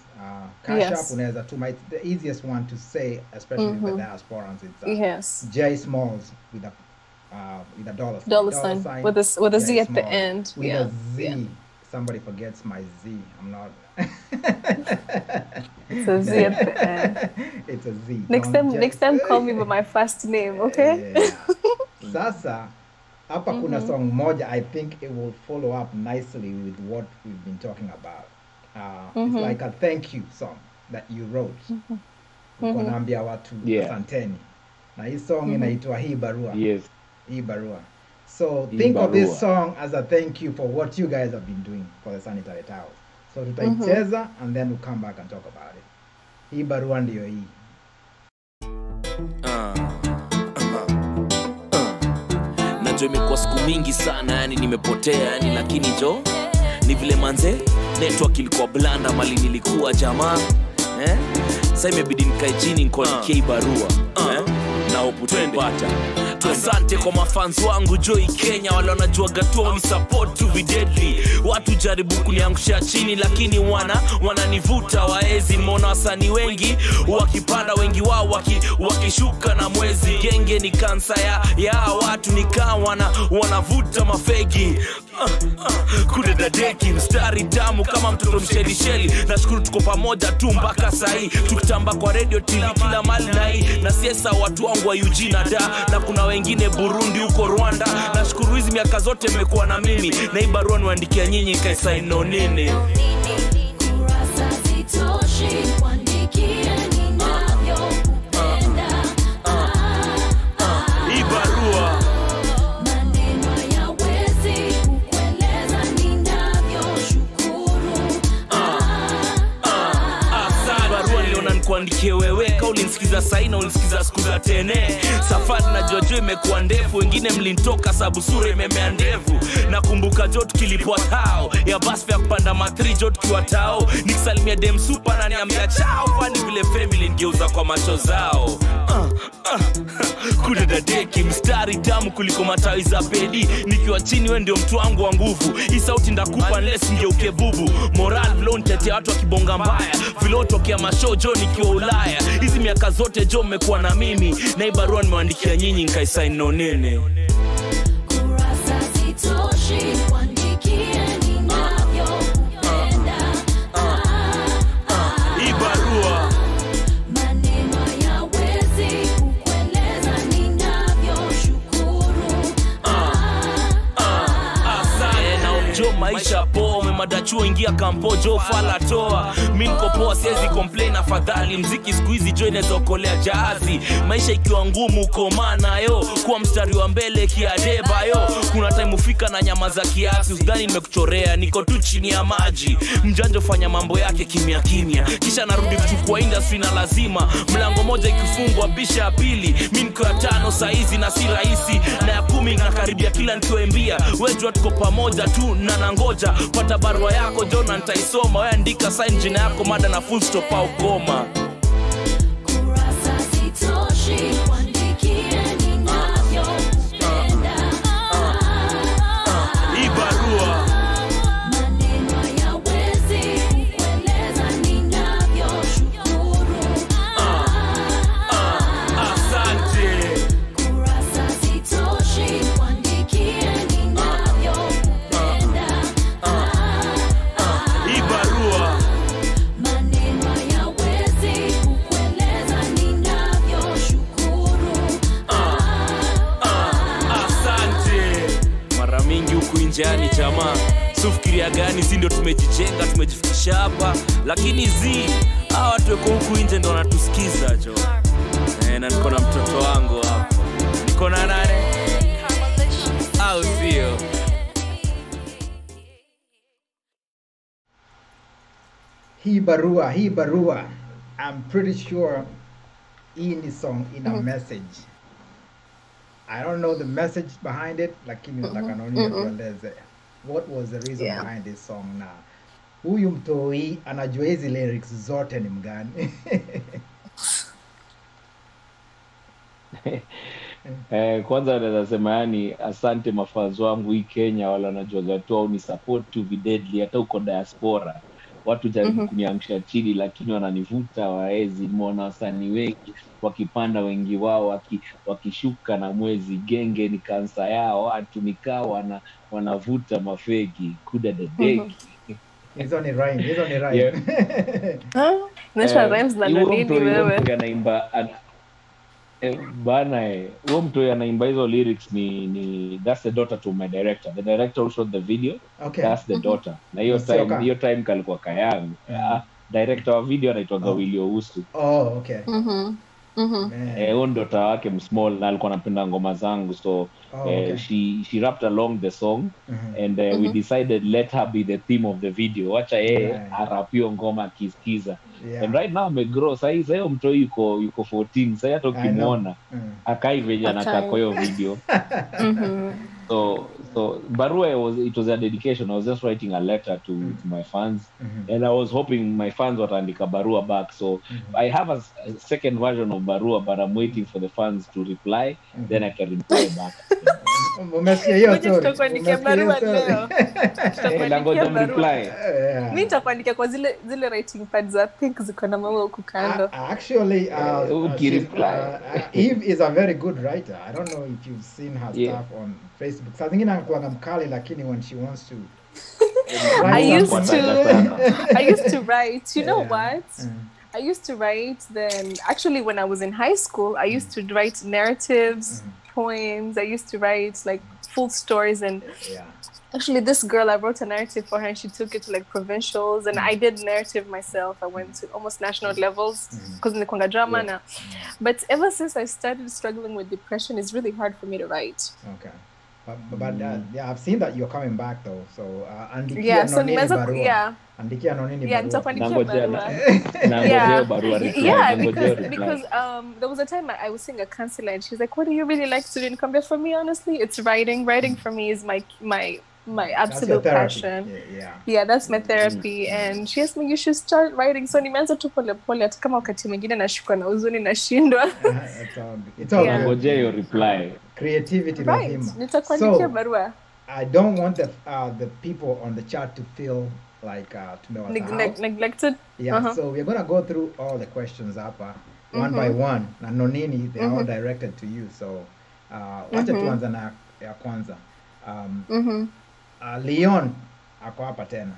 Cash App, unaweza tuma. It's the easiest one to say, especially with the diasporans. It's Jsmallz with a dollar sign. With a Z at the end. With a Z somebody forgets my Z. I'm not. It's a Z at the end. It's a Z. Next time call me by my first name, okay? Yeah. Sasa, hapa kuna song moja, I think it will follow up nicely with what we've been talking about. It's like a thank you song that you wrote. Ukonaambia watu asanteni. Na hii song inaitwa Hii Barua. Yes. Hii Barua. So think of this song as a thank you for what you guys have been doing for the sanitary towels. So tutaicheza and then we'll come back and talk about it. Hii barua ndio hii. Najua imekuwa siku mingi sana yani nimepotea yani, lakini jo ni vile manze network ilikuwa blanda mali nilikuwa jamaa sasa imebidi nikae chini nikuandikie barua na hope utapata. Asante kwa mafans wangu Joy Kenya, wale wanajua gatua ni support to be deadly. Watu jaribu kuniangusha chini lakini wananivuta waezi. Mbona wasanii wengi wakipanda, wengi wao wakishuka na mwezi. Genge ni kansa ya watu nikawa wanavuta mafegi. Kudeda deki mstari tamu kama mtoto mshelisheli. Nashukuru tuko pamoja tu mpaka sahi, tukitamba kwa radio TV kila mali na hii. Na siesa watu wangu wa Eugene na kuna wengine Burundi huko Rwanda. Nashukuru hizi miaka zote mmekuwa na mimi, na hii barua niwaandikia nyinyi kaisa Nonini. Kurasa zitoshi kuandikie ninavyokupenda. Hii barua maneno hayawezi kukueleza ninavyoshukuru. Asante. Barua niliona nikuandikie wewe, kauli nisikiza saina unisikiza siku za tene. Safari na jojo imekuwa ndefu, wengine mlinitoka sababu sura imemea ndevu. Nakumbuka jo tukilipwa tao ya basi ya kupanda matri jo tukiwa tao. Nikisalimia dem super na niambia chao, fani vile family ngeuza kwa macho zao. Kudeda deki mstari tamu kuliko matawi za pedi. Nikiwa chini wewe ndio mtu wangu wa nguvu. Hii sauti ndakupa unless ngeuke bubu. Moral vlonte watu wakibonga mbaya, vilotokea mashow jo nikiwa Ulaya. Hizi miaka zote jo mmekuwa na mimi, na hii barua nimeandikia nyinyi nikaisa Nonini. Kurasa zitoshi kuandikie ninavyokupenda. Hii barua maneno hayawezi kukueleza ninavyoshukuru. asante. Na ujo maisha poa, umemadachuo ingia kampo jo fala toa. Mimi niko poa siwezi complain, afadhali mziki siku hizi jo inaweza okolea jahazi. Maisha ikiwa ngumu komana yo, kuwa mstari wa mbele kiadeba yo. Kuna time ufika na nyama za kiasi, usidhani nimekuchorea, niko tu chini ya maji. Mjanjo fanya mambo yake kimya kimya, kisha narudi kuchukua industry na lazima. Mlango moja ikifungwa bisha ya pili, mimi niko ya 5 saizi na si rahisi. Na ya 10 nakaribia kila nikiwembia. Wewe jua tuko pamoja tu na nangoja pata barua yako Jona nitaisoma. Wewe andika sign jina yako mada na full stop au koma. Kurasa zitoshi kuandikie ninavyokupenda. Hii barua maneno hayawezi kukueleza ninavyoshukuru. asante. Kurasa zitoshi kuandikie ninavyokupenda. Hii barua maneno hayawezi kukueleza ninavyoshukuru. asante. Mara mingi huku njiani jamaa, sufikiria gani si ndio tumejijenga tumejifikisha hapa, lakini hawa watu wako huku nje ndio wanatusikiza jo. Na niko na mtoto wangu hapa, niko na nane au sio? Hii barua. I'm pretty sure hii ni song ina message. I don't know the message behind it, lakini nataka Nonini tueleze. What was the reason behind this song na huyu mtoi anajua hizi lyrics zote ni mgani? Kwanza naweza sema yani asante mafans wangu hii Kenya, wala wanajua gatua ni support to be deadly hata uko diaspora. watu jaribu kuniamsha chini, lakini wananivuta waezi. Nimeona wasanii wengi wakipanda, wengi wao wakishuka na mwezi. Genge ni kansa yao, watu nikaa wanavuta mafegi kuda dedeki. Hizo ni rhyme. Yeah. Nasha rhymes na Nonini wewe. Mtu anaimba bana, huo mtu anaimba hizo lyrics ni that's the daughter to my director. The director who shot the video. Okay. That's the daughter. Na hiyo time kalikuwa Kayang. Director wa video anaitwa Willy Ousu. Oh, okay. Huyo daughter wake Msmall, na alikuwa anapenda ngoma zangu, so okay. she rapped along the song and we decided let her be the theme of the video. Wacha arapio ngoma akisikiza. And right now amegrow. Sasa hiyo mtu yuko 14. Sasa hata ukimwona akai venye anakaa kwa hiyo video. So barua it was a dedication. I was just writing a letter to my fans, and I was hoping my fans wataandika barua back. So I have a second version of barua, but I'm waiting for the fans to reply, then I can reply back. Umesikia hiyo story? Tutakuandikia barua leo. Ngoja reply. Mimi nitakuandikia kwa zile writing pads za pink ziko na maua huko kando. Actually, Eve is a very good writer. I don't know if you've seen her stuff on Facebook. So I think inakuwa mkali, lakini when she wants to I used to write. You know what? I used to write then. Actually, when I was in high school, I used to write narratives, poems. I used to write like full stories, and actually, this girl, I wrote a narrative for her, and she took it to like provincials, and I did narrative myself. I went to almost national levels because in the Konga drama now. But ever since I started struggling with depression, it's really hard for me to write. Okay. But I've seen that you're coming back though. So andikia Nonini barua. Andikia Nonini barua. Nitakuandikia barua. Because there was a time I was seeing a counselor, and she's like, "What do you really like to do?" And for me, honestly, it's writing. Writing for me is my absolute passion. Yeah, that's my therapy. And she asked me, you should start writing. So nimeanza tu pole pole, hata kama wakati mwingine nashuka na huzuni nashindwa. It's all good. Ngojea your reply. Creativity lazima. Nitakuandikia barua. I don't want the people on the chat to feel like neglected. Yeah, so we're going to go through all the questions hapa one by one. Na Nonini, they're all directed to you. So wacha tuanza na ya kwanza. Leon ako hapa tena.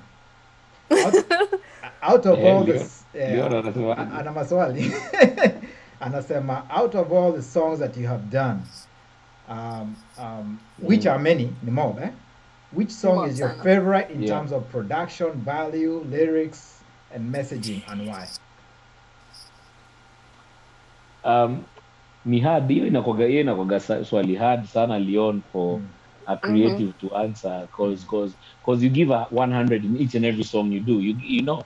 Out of all this ana maswali. Anasema, out of all the songs that you have done, which are many, ni mob, which song is your favorite in terms of production, value, lyrics, and messaging, and why? Ni hard, hiyo inakuwaga swali hard sana Leon for a creative to answer, because you give a 100 in each and every song you do. You know,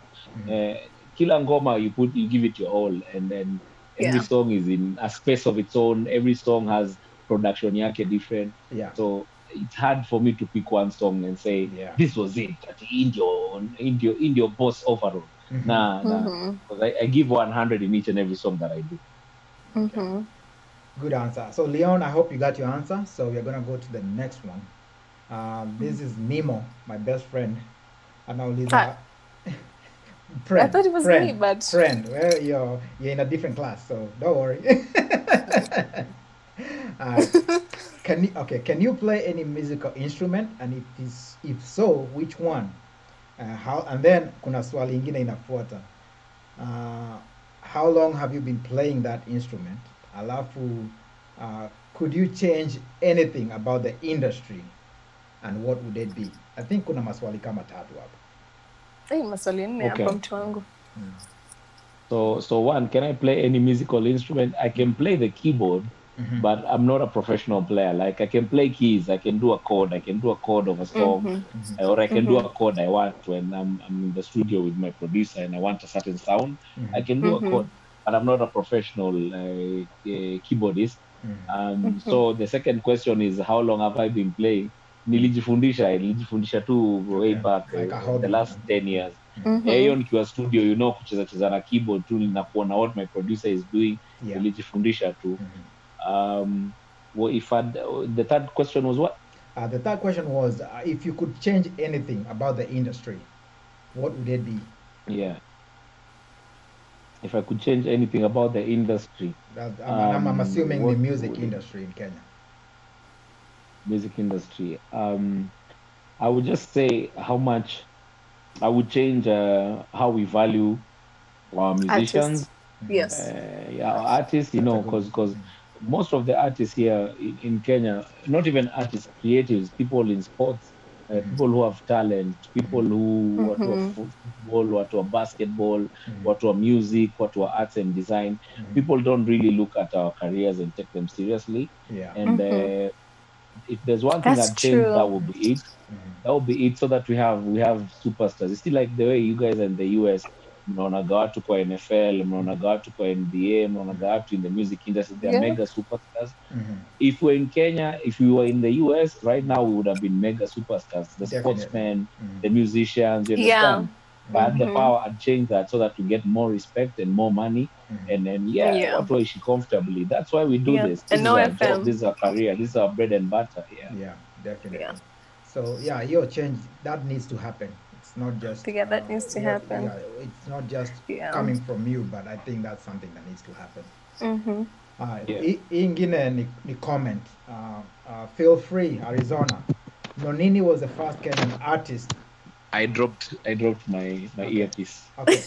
kila ngoma you give it your all, and then every song is in a space of its own. Every song has production yake different. So it's hard for me to pick one song and say this was it. In your boss overall. Nah. Because I give 100 in each and every song that I do. Good answer. So Leon, I hope you got your answer. So we're gonna go to the next one. This is Nemo, my best friend. And now Lisa. I thought it was me, but friend. Well, you're in a different class, so don't worry. Can you play any musical instrument? And if so, which one? How? And then kuna swali ingine inafuata. How long have you been playing that instrument? Alafu, could you change anything about the industry, and what would it be? I think kuna maswali kama tatu hapa. Maswali nne hapa mtu wangu. So one, can I play any musical instrument? I can play the keyboard, but I'm not a professional player. Like I can play keys, I can do a chord, of a song, or I can do a chord I want when I'm in the studio with my producer and I want a certain sound. I can do a chord. But I'm not a professional keyboardist. So the second question is, how long have I been playing? Nilijifundisha tu way back, the last 10 years. Hiyo nikiwa studio, kucheza na keyboard tu na kuona what my producer is doing. Nilijifundisha tu. The third question was what? The third question was, if you could change anything about the industry, what would it be? Yeah. If I could change anything about the industry, I'm assuming the what music would industry in Kenya. music industry? I would just say how much I would change how we value our musicians, Artists. Yes. yeah, artists. You That's a know, good. because most of the artists here in Kenya, not even artists, creatives, people in sports, people who have talent, people who watu wa football, watu wa basketball, watu wa music, watu wa arts and design. People don't really look at our careers and take them seriously. Yeah. And if there's one thing That's I'd change, that true. would be it. That would be it, so that we have superstars. It's still like the way you guys in the US, mnaonaga watu kwa NFL, mnaonaga watu kwa NBA, mnaonaga watu in the music industry, they are Yeah. mega superstars. If we're in Kenya, if we were in the US right now, we would have been mega superstars. The Definitely. sportsmen, the musicians, you Yeah. understand? But the power, I'd change that so that we get more respect and more money. And then, Yeah. what way she comfortably. That's why we do Yeah. this. This And is no our job. FM. This is our career. This is our bread and butter. Yeah. Yeah, definitely. Yeah. So yeah, your change that needs to happen. It's not just Yeah, that needs to happen. Yeah, it's not just Yeah. coming from you, but I think that's something that needs to happen. Yeah. Hii ingine ni comment. Feel free, Arizona. Nonini was the first Kenyan artist. I dropped my earpiece. Okay.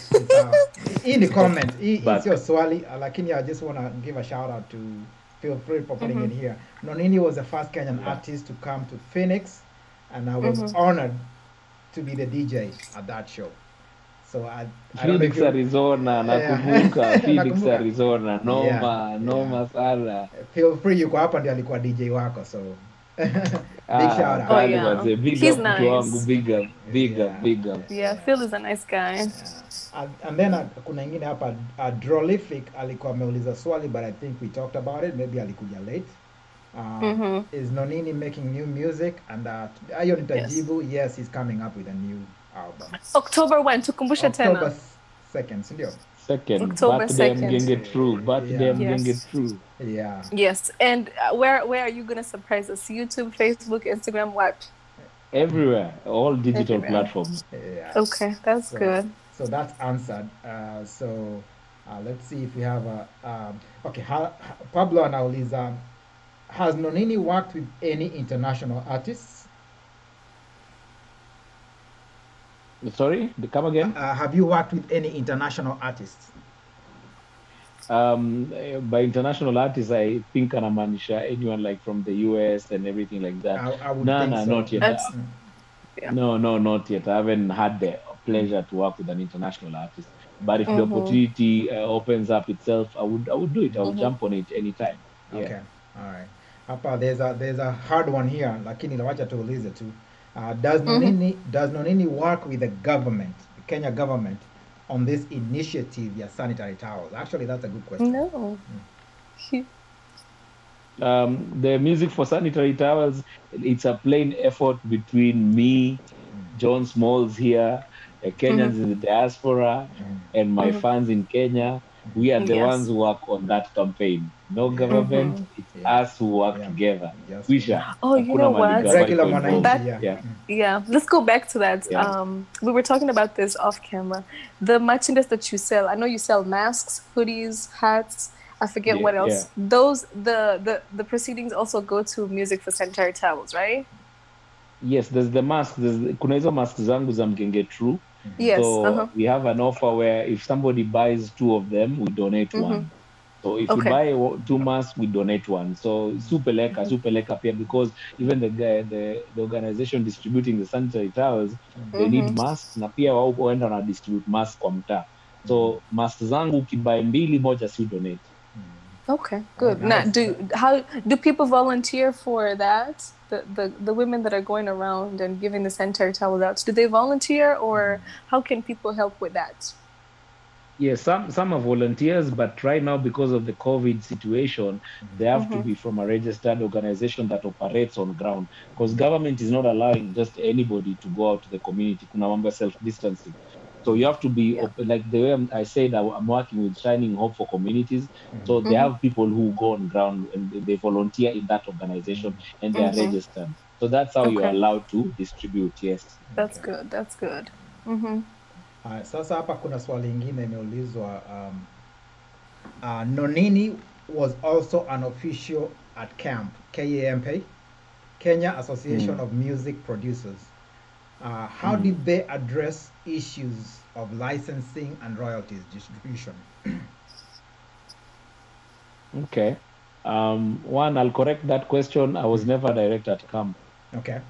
Hii ni comment. Hii But- sio swali, lakini I just want to give a shout out to Feel Free for putting it here. Nonini was the first Kenyan artist to come to Phoenix, and I was honored to be the DJ at that show. So I don't know Phoenix, if you- Arizona, nakumbuka. Phoenix, Nakumbuka. Arizona, noma sana. Feel Free yuko hapa ndio alikuwa DJ wako, so big shout out. Kali yeah. wazee, big He's up mtu nice. wangu, big up. Yeah, Phil is a nice guy. And then kuna ingine hapa Drolific alikuwa ameuliza swali, but I think we talked about it, maybe alikuja late. Is Nonini making new music? And hiyo nitajibu, yes, he's coming up with a new album. October 1, tukumbushe October tena. 2nd, sindio? Second, October birthday 2nd. mgenge true. Birthday Yeah. mgenge Yes. true. Yeah. Yes. And where are you going to surprise us? YouTube, Facebook, Instagram, what? Everywhere, all digital Everywhere. platforms. Yeah. Okay, that's good. So that's answered. So let's see if we have a okay. Pablo anauliza, has Nonini worked with any international artists? Sorry, come again. Have you worked with any international artists? By international artists, I think anamaanisha anyone like from the US and everything like that. I would No, think so. not yet. That's- yeah. No, not yet. I haven't had the pleasure to work with an international artist. But if the opportunity opens up itself, I would do it. I would jump on it anytime. Yeah. Okay, all right. Hapa there's a hard one here, lakini wacha tuulize tu. Does Nonini work with the government, the Kenya government, on this initiative, ya sanitary towels? Actually, that's a good question. No. The music for sanitary towels, it's a plain effort between me, Jsmallz here, Kenyans in the diaspora, and my fans in Kenya. We are the Yes. ones who work on that campaign. No government, it's us who work together. Yes. Wisha. Oh, you know Hakuna what? mali Regular gava iko mwananchi, involved. yeah. Yeah, let's go back to that. Yeah. We were talking about this off camera. The merchandise that you sell, I know you sell masks, hoodies, hats. I forget Yeah, what else. yeah. Those the proceedings also go to music for sanitary towels, right? Yes, there's the mask. Kuna hizo mask zangu za mgenge true. Yes. So we have an offer where if somebody buys 2 of them, we donate one. So if you buy 2 masks, we donate one. So supeleka pia, because even the organization distributing the sanitary towels, they need masks, na pia wao huenda na distribute masks kwa mtaa. So masks zangu ukibuy 2, moja si donate. Okay, good. Nice. Now, do people volunteer for that? The women that are going around and giving the sanitary towels out, do they volunteer, or how can people help with that? Yes, some are volunteers, but right now, because of the COVID situation, they have to be from a registered organization that operates on ground, because government is not allowing just anybody to go out to the community. Kuna mambo ya self-distancing. So you have to be like the way I said, I'm working with Shining Hope for Communities. So they have people who go on ground and they volunteer in that organization, and they are registered. So that's how you're allowed to distribute. Yes. That's good. That's good. Sasa hapa kuna swali lingine imeulizwa. Nonini was also an official at camp KAMP, Kenya Association of Music Producers. How did they address issues of licensing and royalties distribution? Okay. One, I'll correct that question. I was never a director at camp. Okay.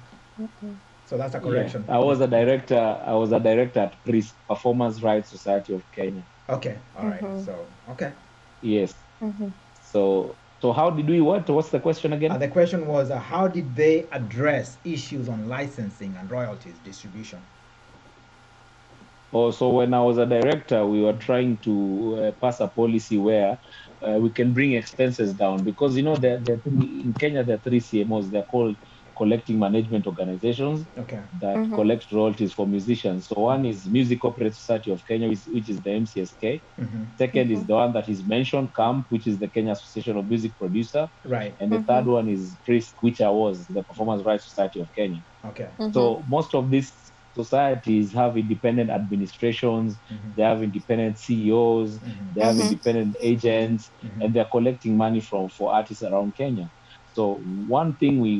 So that's a correction. Yeah, I was a director at PRIS, Performance Rights Society of Kenya. Okay. All right. So okay. Yes. So how did we what? What's the question again? The question was how did they address issues on licensing and royalties distribution? Oh, so when I was a director, we were trying to pass a policy where we can bring expenses down, because in Kenya there are 3 CMOs. They're called collecting management organizations that collect royalties for musicians. So one is Music Corporate Society of Kenya, which is the MCSK. Second is the one that is mentioned, CAMP, which is the Kenya Association of Music Producer. Right. And the third one is PRISC, which was the Performance Rights Society of Kenya. Okay. So most of these societies have independent administrations, they have independent CEOs, they have independent agents, and they're collecting money for artists around Kenya. So one thing we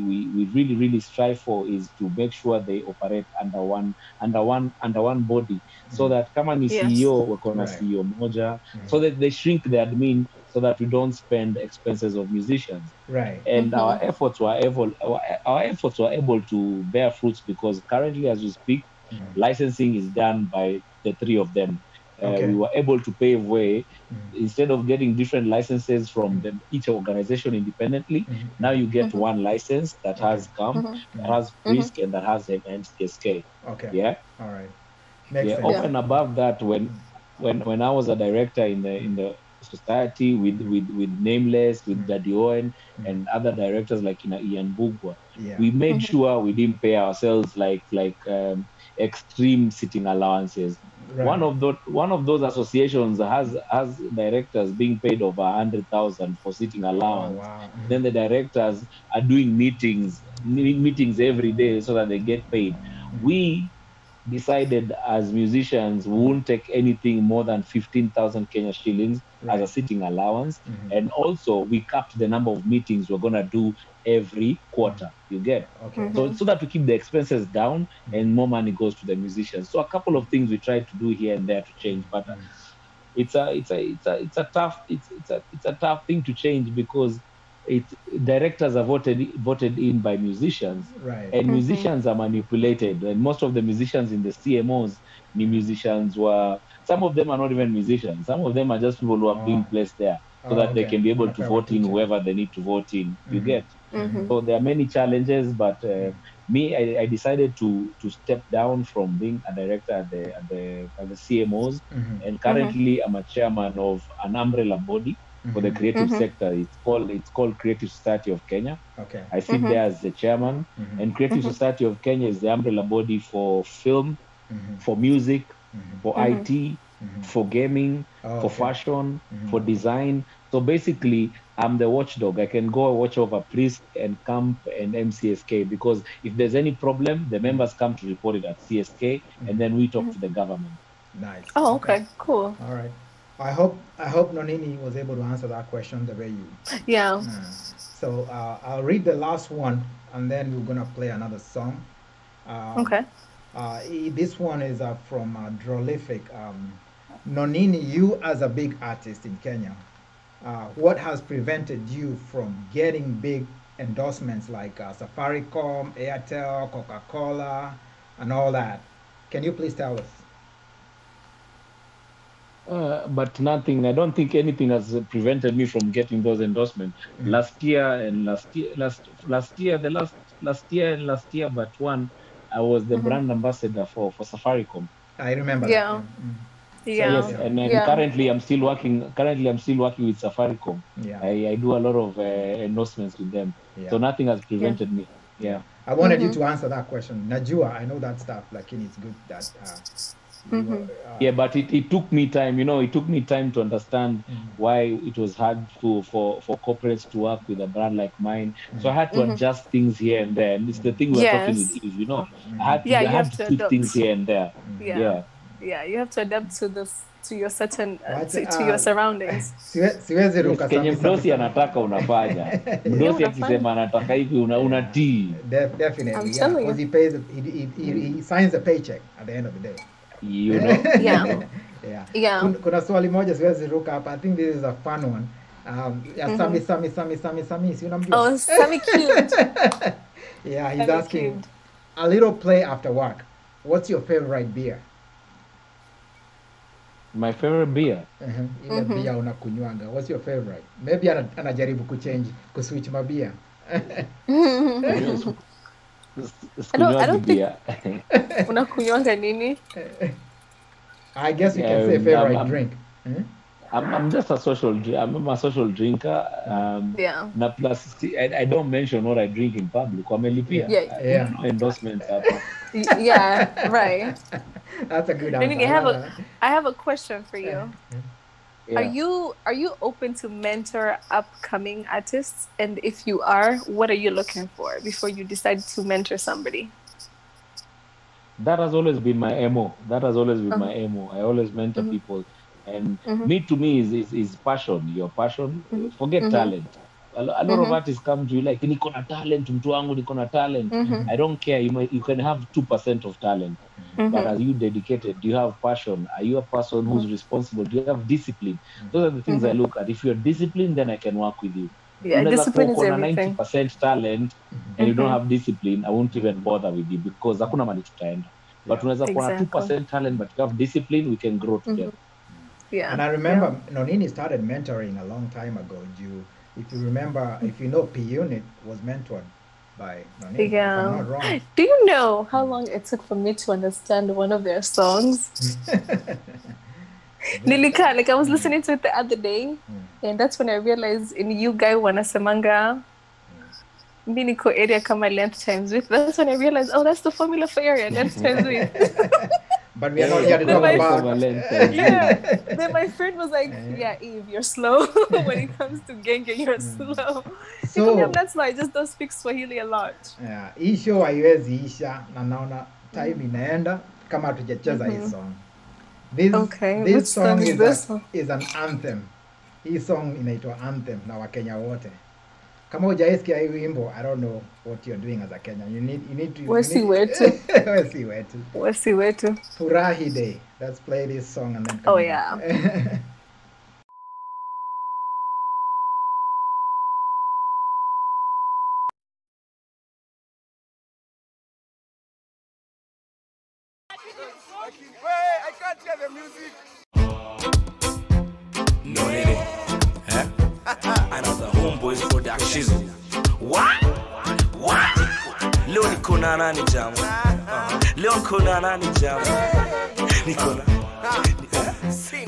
really, really strive for is to make sure they operate under one body, so that kama ni CEO wako na CEO moja, so that they shrink the admin, so that we don't spend expenses of musicians. Right. And our efforts were able to bear fruits, because currently, as we speak, licensing is done by the 3 of them. We were able to pave way. Instead of getting different licenses from each organization independently, now you get one license that has CAMP, that has PRISC, and that has MCSK. Okay. Yeah. All right. Over and above that, when I was a director in the society with Nameless, with Daddy Owen, and other directors like Ian Bugwa, we made sure we didn't pay ourselves like extreme sitting allowances. Right. One of those associations has directors being paid over 100,000 for sitting allowance. Oh, wow. Then the directors are doing meetings every day so that they get paid. We decided as musicians we won't take anything more than 15,000 Kenya shillings as a sitting allowance, and also we capped the number of meetings we're gonna do every quarter. You get? Okay. So that we keep the expenses down and more money goes to the musicians. So a couple of things we tried to do here and there to change, but it's a tough thing to change, because directors are voted in by musicians, right? And musicians are manipulated, and most of the musicians in the CMOs, some of them are not even musicians. Some of them are just people who are being placed there so that they can be able to vote in whoever they need to vote in. You get? So there are many challenges, but I decided to step down from being a director at the CMOs, and currently I'm a chairman of an umbrella body for the creative sector. It's called Creative Society of Kenya. Okay. I sit there as the chairman, and Creative Society of Kenya is the umbrella body for film, for music, for IT, for gaming, for fashion, for design. So basically, I'm the watchdog. I can go watch over PRISC and CAMP and MCSK, because if there's any problem, the members come to report it at CSK, and then we talk to the government. Nice. Oh, okay. Cool. All right. I hope Nonini was able to answer that question the way you. Yeah. So I'll read the last one, and then we're gonna play another song. Okay. This one is from Drolific. Nonini, you as a big artist in Kenya, what has prevented you from getting big endorsements like Safaricom, Airtel, Coca-Cola, and all that? Can you please tell us? But nothing. I don't think anything has prevented me from getting those endorsements. Last year, but one, I was the brand ambassador for Safaricom. I remember. Yeah. Yes, and then currently I'm still working with Safaricom. Yeah. I do a lot of endorsements with them. Yeah. So nothing has prevented me. Yeah. I wanted you to answer that question. Najua, I know that stuff. Like, it's good that. Yeah, but it took me time. It took me time to understand why it was hard for corporates to work with a brand like mine. So I had to adjust things here and there. And it's the thing we're talking with Eve, I had to tweak things here and there. Yeah, you have to adapt to your certain to your surroundings. Siwezi ruka Kenye mdosi anataka unafanya. Mdosi akisema anataka hivi unatii. Definitely. Because he pays he signs a paycheck at the end of the day. You know. Yeah. Kuna swali moja siwezi ruka hapa. I think this is a fun one. Sami, si unamjua? Oh, Sami cute. Yeah, he's asking cute. A little play after work. What's your favorite beer? My favorite beer. Ile beer unakunywanga. What's your favorite? Maybe anajaribu kuswitch mabia. I don't think unakunywanga nini? I guess you can say favorite drink. I'm just a social I'm a social drinker. Na plus I don't mention what I drink in public. Wamelipia. Yeah. No endorsements hapa. Yeah, right. That's a good answer. I have a question for you. Yeah. Are you open to mentor upcoming artists? And if you are, what are you looking for before you decide to mentor somebody? That has always been my MO. I always mentor people. And to me is passion. Your passion. Forget talent. A lot of artists come to you like, niko na talent, mtu wangu niko na talent. I don't care. You can have 2% of talent. But are you dedicated? Do you have passion? Are you a person who's responsible? Do you have discipline? Those are the things I look at. If you're disciplined, then I can work with you. Yeah, discipline is everything. 90% talent and you don't have discipline, I won't even bother with you because hakuna mali tutaenda. But unaweza kuwa na 2% talent but you have discipline, we can grow together. Yeah. And I remember Nonini started mentoring a long time ago. If you remember, if you know, P Unit was mentored by Nonini. Yeah. If I'm not wrong. Do you know how long it took for me to understand one of their songs? Nilika, like I was listening to it the other day, and that's when I realized in you guy wanasemanga miniko area kama length times width. That's when I realized, oh, that's the formula for area, length times width. But we are not here to talk about Then my friend was like, yeah, Eve, you're slow. When it comes to genge, you're slow. So I'm not slow, I just don't speak Swahili a lot. Yeah, hii show haiwezi isha na naona time inaenda kama hatujacheza hii song. This song is an anthem. Hii song inaitwa Anthem na Wakenya wote. Kama hujaisikia hii wimbo, I don't know what you're doing as a Kenyan. You need to. Wesi wetu. Furahi Day. Let's play this song and then come yeah. I can't hear the music. Nonini. Another Homeboys production. What? Leo niko na nani jamu? Leo niko na nani jamu? Niko na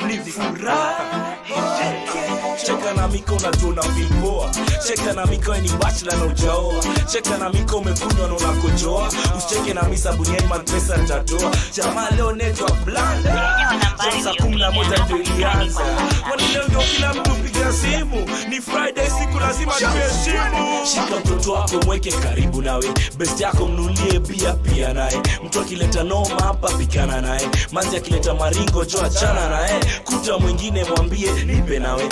ni furaha. Cheka na miko na tuna vimboa. Cheka na miko ni bachelor na ujaoa. Cheka na miko umekunywa na unakojoa. Usicheke na mimi sabuniani mapesa nitatoa. Jamaa leo network blanda. Sasa 11 ndio ilianza. Kwani leo ndio kila mtu piga simu. Ni Friday siku lazima tuheshimu. Shika mtoto wako mweke karibu nawe. Best yako mnulie bia pia naye. Mtu akileta noma hapa pikana naye. Manzi akileta maringo jo achana naye. Kuta mwingine mwambie nipe nawe.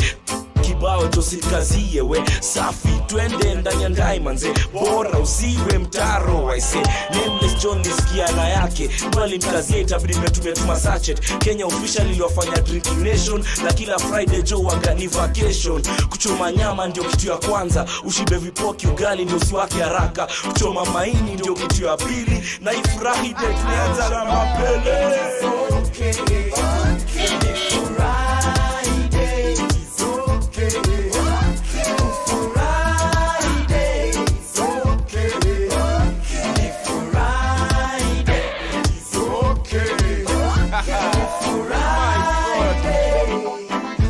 Kibao tosikazie we safi twende ndani ya ndai manze bora usiwe mtaro waise Nameless John nisikia na yake mwali mkazie itabidi metumia tuma sachet Kenya official iliwafanya drinking nation na kila Friday jo wagani vacation kuchoma nyama ndio kitu ya kwanza ushibe vipoki ugali ndio usiwake haraka kuchoma maini ndio kitu ya pili na ifurahi day tunaanza na mapele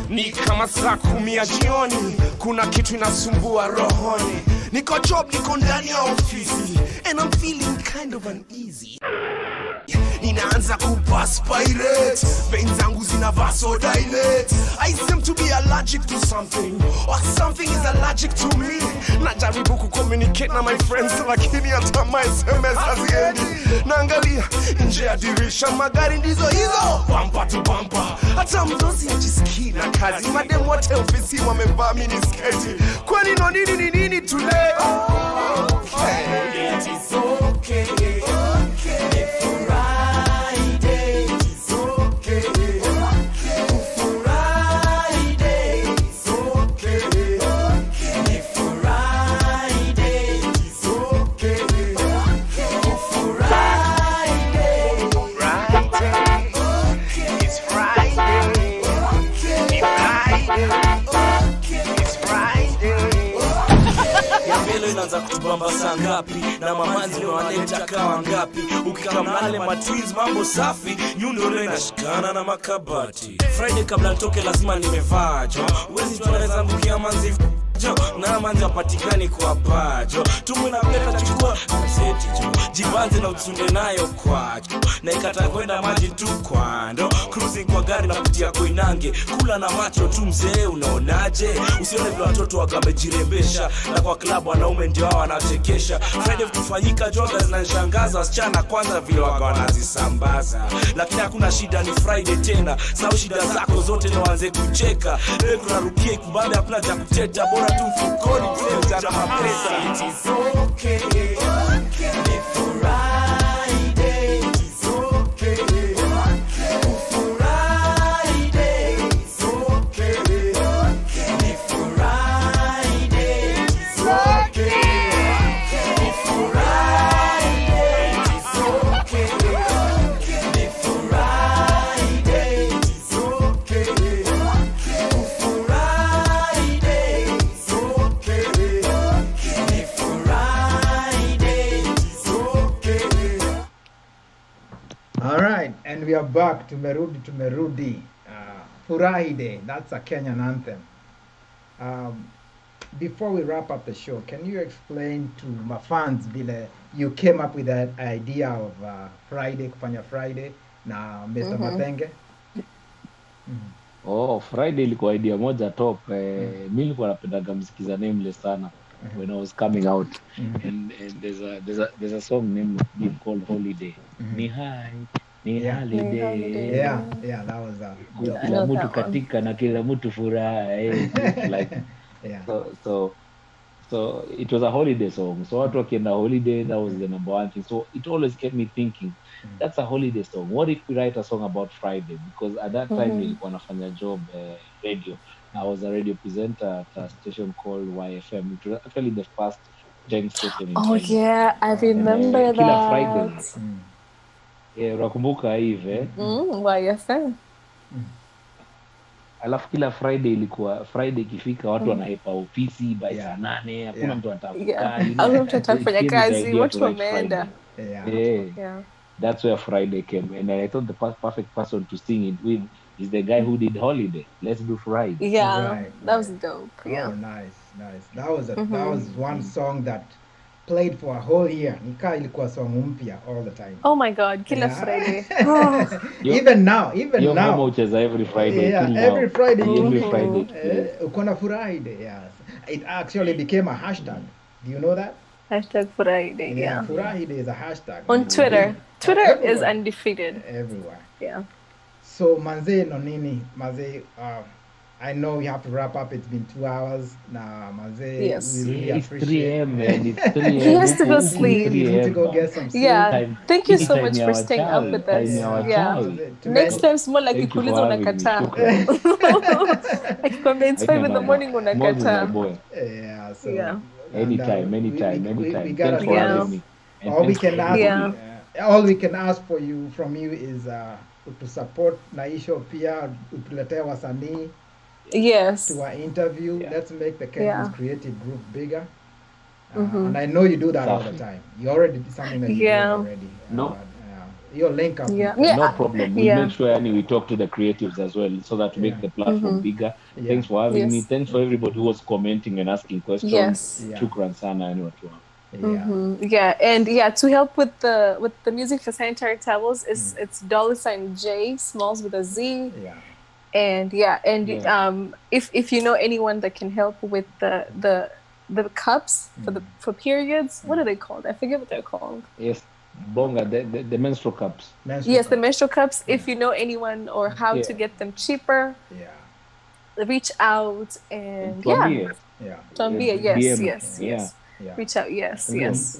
Ni kama saa 10 jioni, kuna kitu inasumbua rohoni. Niko job, niko ndani ya ofisi, and I'm feeling kind of uneasy. Ninaanza kuperspirate, veins zangu zina vasodilate. I seem to be allergic to something, or something is allergic to me. Najaribu kucommunicate na my friends, lakini hata my SMS haziendi. Naangalia nje ya dirisha magari ndizo hizo, bumper to bumper. Hata mdosi ajisikii na kazi, madem wote ofisi wamevaa mini sketi. Kwani Nonini ni nini today? Okay, it is okay. Inaanza kutubamba saa ngapi na mamanzi ni wanaleta kawa ngapi, ukikamnale matwiz mambo safi, nyundo leo inashikana na makabati. Friday kabla nitoke lazima nimevaa jo, uwezi tunaweza mbukia manzi jo, na manzi wapatikani kwa bajo, tumu na pleta chukua mseti jo, jibanze na utsunde nayo kwacho, na ikata kwenda maji tu kwando, cruising kwa gari na kutia Koinange, kula na macho tu mzee unaonaje, usione vile watoto wagamejirembesha, na kwa klabu wanaume ndio hao wanachekesha. Friday kufanyika joga zinanishangaza, wasichana kwanza vile waga wanazisambaza, lakini hakuna shida ni Friday tena, sawa shida zako zote ni waanze kucheka, leo tunarukia ikubale hapana cha kuteta, bora tu mfukoni tu jana mapesa. It is okay, okay. Ni Friday, it is okay, okay. Friday, it's okay, okay. Ni Friday, it's okay, okay. Ni Friday, it's okay, okay. Ni Friday, it's okay, okay. All right, and we are back to Merudi. Friday, that's a Kenyan anthem. Before we wrap up the show, can you explain to my fans vile you came up with that idea of Friday, kufanya Friday na Mr. Matenge? Oh, Friday ilikuwa idea moja top. Mimi nilikuwa napendaga muziki za Nameless sana when I was coming out. And there's a song named called Holiday. Ni holiday. Yeah, that was kila mtu katika na kila mtu furaha. Like yeah. So it was a holiday song. So watu wakienda holiday, that was the number one thing. So it always kept me thinking, that's a holiday song. What if we write a song about Friday? Because at that time nilikuwa nafanya job radio. I was a radio presenter at a station called YFM. It was actually the first Gen station in Oh Kenya. yeah, I remember that. Kila Friday. Yeah, unakumbuka hivi YFM. Alafu kila Friday ilikuwa Friday ikifika watu wanahepa ofisi by saa 8, hakuna mtu atakukaa. Hakuna mtu atafanya kazi, watu wameenda. Yeah. That's where Friday came, and I thought the perfect person to sing it with is the guy who did Holiday. Let's do Friday. Yeah, Right. that was dope. Yeah. Oh, nice. That was one song that played for a whole year. Nika ilikuwa song mpya all the time. Oh my God, kila Friday. Even now. Mama ucheza every Friday. Yeah, till every now. Friday. Every Friday. Ukona Friday, yes. It actually became a hashtag. Do you know that? Hashtag Friday, yeah. Friday is a hashtag. On Twitter. Twitter Everywhere. is undefeated. Everywhere. Yeah. So, Manze Nonini, Manze, I know you have to wrap up. It's been 2 hours now, Manze. Yes. We really It's appreciate 3 a.m. man. It's 3 a.m. He has to go sleep. You need to go get some sleep. Yeah. Thank you so Time much ya for staying up wachawi, with us. time ya Yeah. wachawi. Next time it's more like Thank you ikuliza for having me. unakataa. Shukran. Akikwambia it's 5 in the morning Moses my unakataa. boy. Yeah. So, Yeah. Anytime. we Thanks gotta for do having this. me. And All we thanks for can ask, everything. all we can ask from you is to support Naisho pia, utuletee wasanii Yes. to our interview. Yeah. Let's make the Kenyans Yeah. creative group bigger. And I know you do that all the time. You already did something that you Yeah. do already. No. Your link up. Yeah. No problem. We'll Yeah. make sure we talk to the creatives as well so that we make the platform bigger. Yeah. Thanks for having me. Yes. Thanks for everybody who was commenting and asking questions. Yes. Yeah. Shukran sana and watu. Yeah. And to help with the music for sanitary towels is it's $Jsmallz with a Z. Yeah. And if you know anyone that can help with the cups for periods, what are they called? I forget what they're called. Yes. Bonga, the menstrual cups. The menstrual cups. If you know anyone or how to get them cheaper, reach out and Tuambie, yes. Reach out, yes.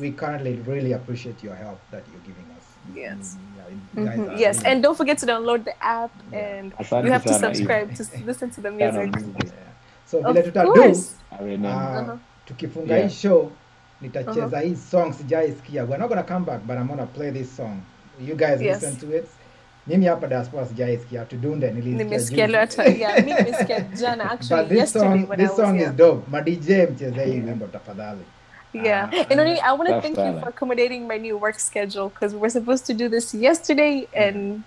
We currently really appreciate your help that you're giving us. Yes. Yes, and don't forget to download the app and you have to subscribe to listen to the music. So vile tutadu tukifunga hii show nitacheza hii song sijaisikia. We're not going to come back, but I'm going to play this song. You guys listen to it. Mimi hapa diaspora sijaisikia, tudunde nilisikia leo mimi nimesikia jana actually yesterday when this song is dope. Ma DJ mcheze hii wimbo tafadhali. Yeah, and Nonini, I want to thank you for accommodating my new work schedule because we were supposed to do this yesterday, and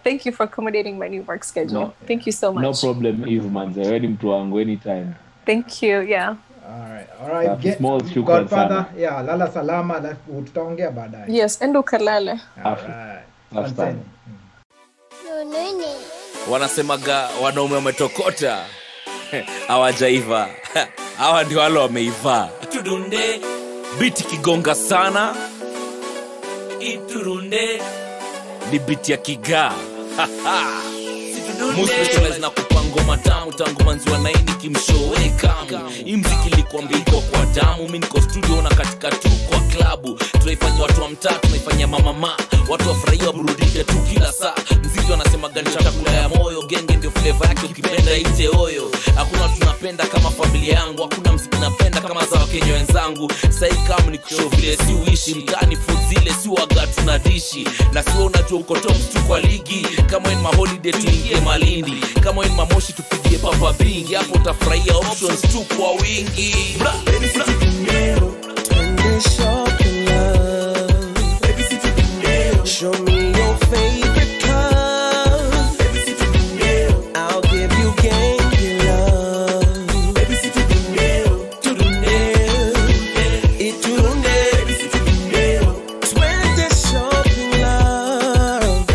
thank you for accommodating my new work schedule. Thank you so much. No problem, Eve Manze. Ready mtu wangu anytime. Thank you. All right. Godfather, lala salama, tutaongea baadaye. Yes, endo kalale. All right. Wanasemaga wanaume wametokota hawajaiva. Hawa ndio wale wameiva. Tudunde biti kigonga sana. Iturunde ni biti ya kiga. Muspecialize na kupango matamu tangu manzi wa naini kimshowe kamu. Imziki likuambia iko kwa damu. Mimi niko studio na katika tu kwa klabu. Tunaifanya watu wa mtaa, tunaifanya mama. Watu wafurahia waburudike tu kila saa. Mziki wanasema gani chakula ya moyo. Genge ndio flavor yake ukipenda ite oyo. Hakuna watu napenda kama familia yangu. Hakuna mziki napenda kama za Wakenya wenzangu. Sai kama nikushow vile si uishi mtaani food zile si waga tunadishi. Na sio unajua uko top tu kwa ligi. Kama in my holiday tuingie Malindi. Kama in mamoshi tupigie papa bingi. Hapo utafurahia options tu kwa wingi. Shopping love. Show me your favorite color. I'll give you gangy love. To the nail. It to the nail. 20 shopping love.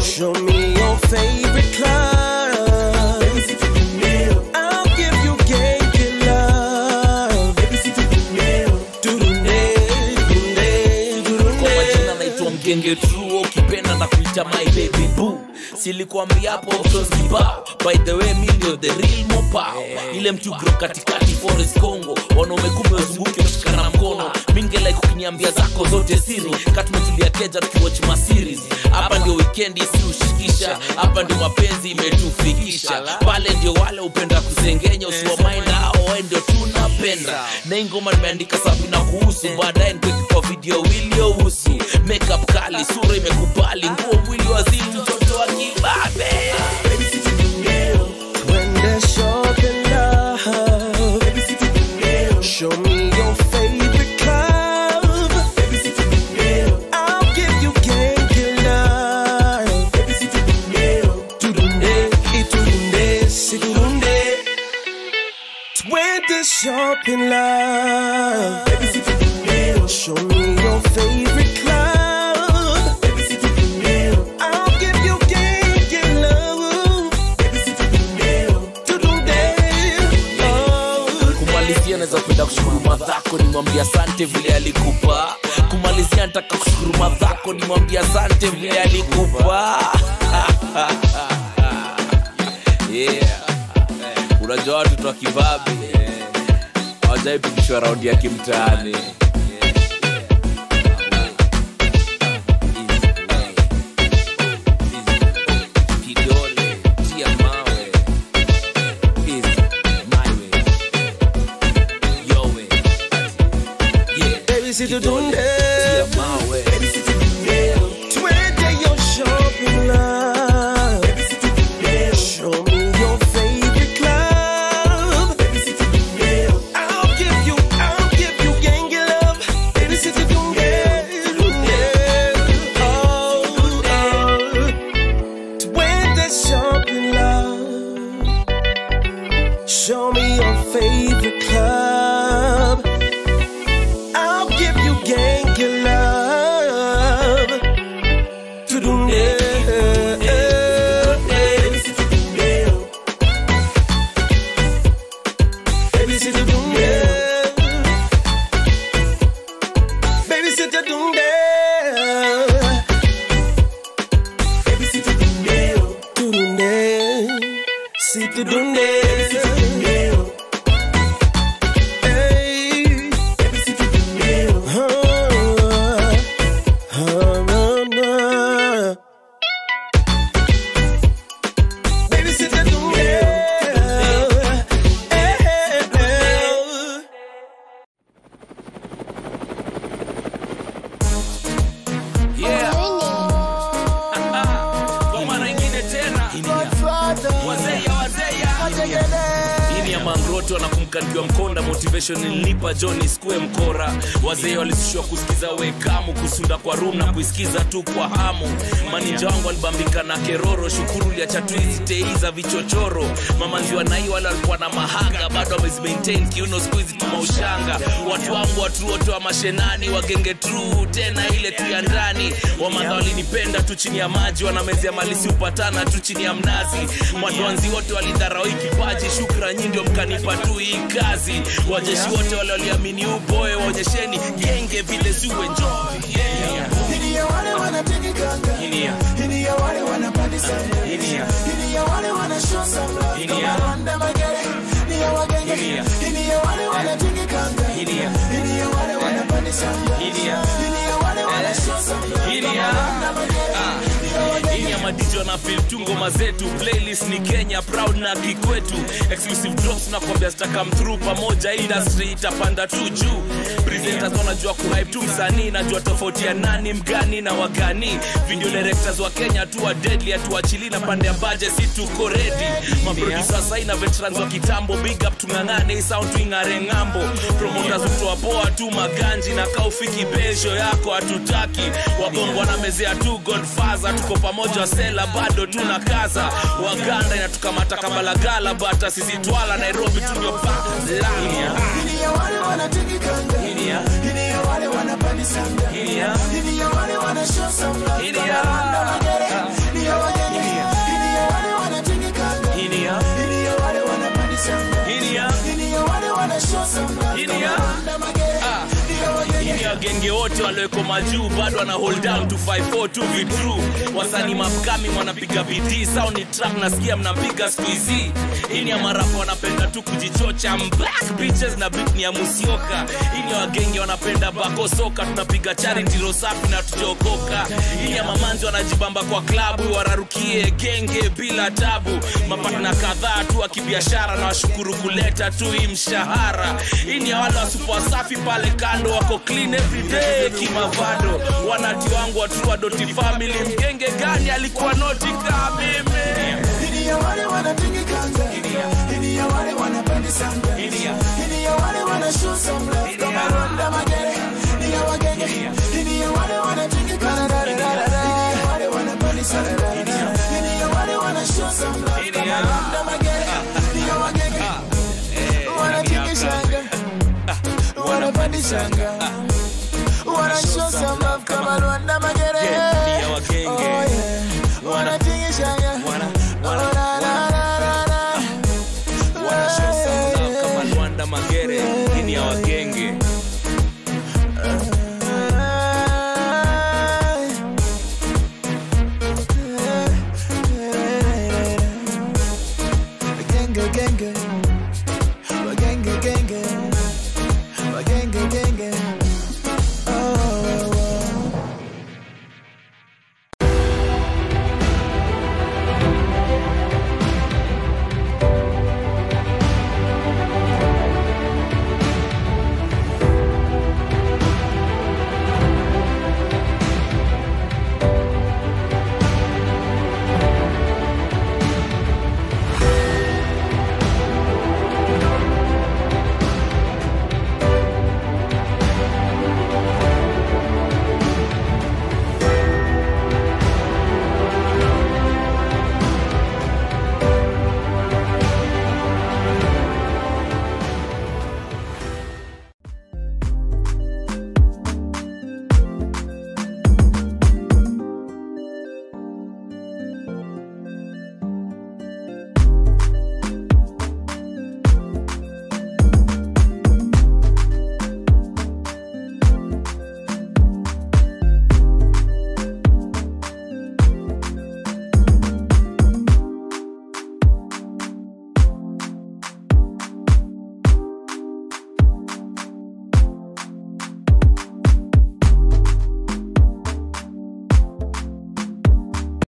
Show me your favorite color. I'll give you gangy love. Genge true ukipenda na kuita my baby boo. Silikuambia hapo options kibao. By the way million the real mopao. Ile mtu gro katikati Forest Congo. Wanaume kumbe wazunguke mshikana mkono. Minge like ukiniambia zako zote siri. Katumetulia keja tukiwatch ma series. Hapa ndio weekend si ushikisha. Hapa ndio mapenzi imetufikisha. Pale ndio wale upenda kusengenya. Usiwa mind hao ndio tunapenda. Na ngoma nimeandika sababu na kuhusu. Baadaye nikweke kwa video wilio usu. Makeup kali, sura imekubali. Nguo mwili wazili mtoto wa kibabe. When there's shopping love. Show me your favorite club. I'll give you gangy love. Tudunde, itunde, sidunde. When there's shopping love. Show me your favorite club. I'll give you gangy love. Tudunde. Kumalizia naweza penda kushukuru madhako. Nimwambia asante vile alikupa. Kumalizia nataka kushukuru madhako. Nimwambia asante vile alikupa. Unajua watu tu wa kibabe hawajai pikishwa raundi ya kimtaani. Sit down there. 20 your shopping love. Show me your favorite club. I'll give you gangy love. Baby, sit down there. Oh, 20 shopping love. Show me your favorite club. Gangy love. Tudunde. Baby, sit down there. Baby, sit down there. tudunde. Wanakumkandiwa mkonda motivation nilipa Johnny Square mkora. Wazee walisishwa kusikiza wekamu, kusunda kwa room na kuisikiza tu kwa hamu. Maninja wangu walibambika na keroro, shukuru liacha tu hizi teiza vichochoro. Mamanzi wanai wale walikuwa na mahanga, bado wamezimaintain kiuno squeeze tuma ushanga. Watu wangu watu wote wa mashenani, wagenge true tena ile tu ya ndani. Wamadha walinipenda tu chini ya maji, wanamezea malisi upatana tu chini ya mnazi. Mwadwanzi wote walidharau kipaji, shukra nyingi ndio mkanipa tu hii kazi. Wajeshi wote wale waliamini uboe, waonyesheni genge vile zuwe njoo. Hili ya wale wanategekanga, hili ya wale wanapandisa, hili ya wale wanashow some love, kama wanda magere, hili ya wagenge, hili ya wale wanategekanga, hili ya wale wanapandisa, hili ya wale wanashow some love, kama wanda magere. Ini ya madijo na feel tu ngoma zetu. Playlist ni Kenya proud na kikwetu. Exclusive drops na kwambia zita come through. Pamoja industry itapanda tu juu. Presenters wanajua kuhype tu msanii, najua tofauti ya nani mgani na wagani. Video directors wa Kenya tu wa deadly, atuachili na pande ya budget si tuko ready. Maproducer sasa na veterans wa kitambo, big up tungangane sound tu ingare ngambo. Promoters kutoa poa tu maganji na kaufiki besho yako hatutaki. Wabongo wanamezea tu Godfather, tuko pamoja sela bado tunakaza. Waganda inatukamata kabalagala, bata sisi twala Nairobi tunyopa. Hili ya wale wanategekanga, hili ya wale wanapandisanga, hili ya wale wanashow some love, kama wanda magere, hili ya wagenge, hili ya wale wanategekanga, hili ya wale wanapandisanga, hili ya wale wanashow some love, kama wanda magere. Ini ya genge wote waleweko majuu, bado wana hold down to 5-4 to be true. Wasani mapkami wanapiga bidii, sound ni track nasikia mnapiga squeezy. Ini ya marapo wanapenda tu kujichocha, black bitches na beat ni ya musioka. Ini ya genge wanapenda bako soka, tunapiga charity rosafi na tujokoka. Ini ya mamanzi wanajibamba kwa klabu, wararukie genge bila tabu. Mapatna kadhaa tu wa kibiashara na washukuru kuleta tu hii mshahara. Ini ya wale wasupo safi pale kando, wako clean every day kimavado. Wanati wangu watu wa doti family, mgenge gani alikuwa noti kama mimi. Hili ya wale wanategekanga, hili ya wale wanapandisanga, hili ya wale wanashow some love, kama wanda magere, hili ya wagenge, hili ya wale wanategekanga, hili ya wale wanapandisanga, hili ya wale wanashow some love, kama wanda magere, hili ya wagenge, wanategekanga, wanapandisanga.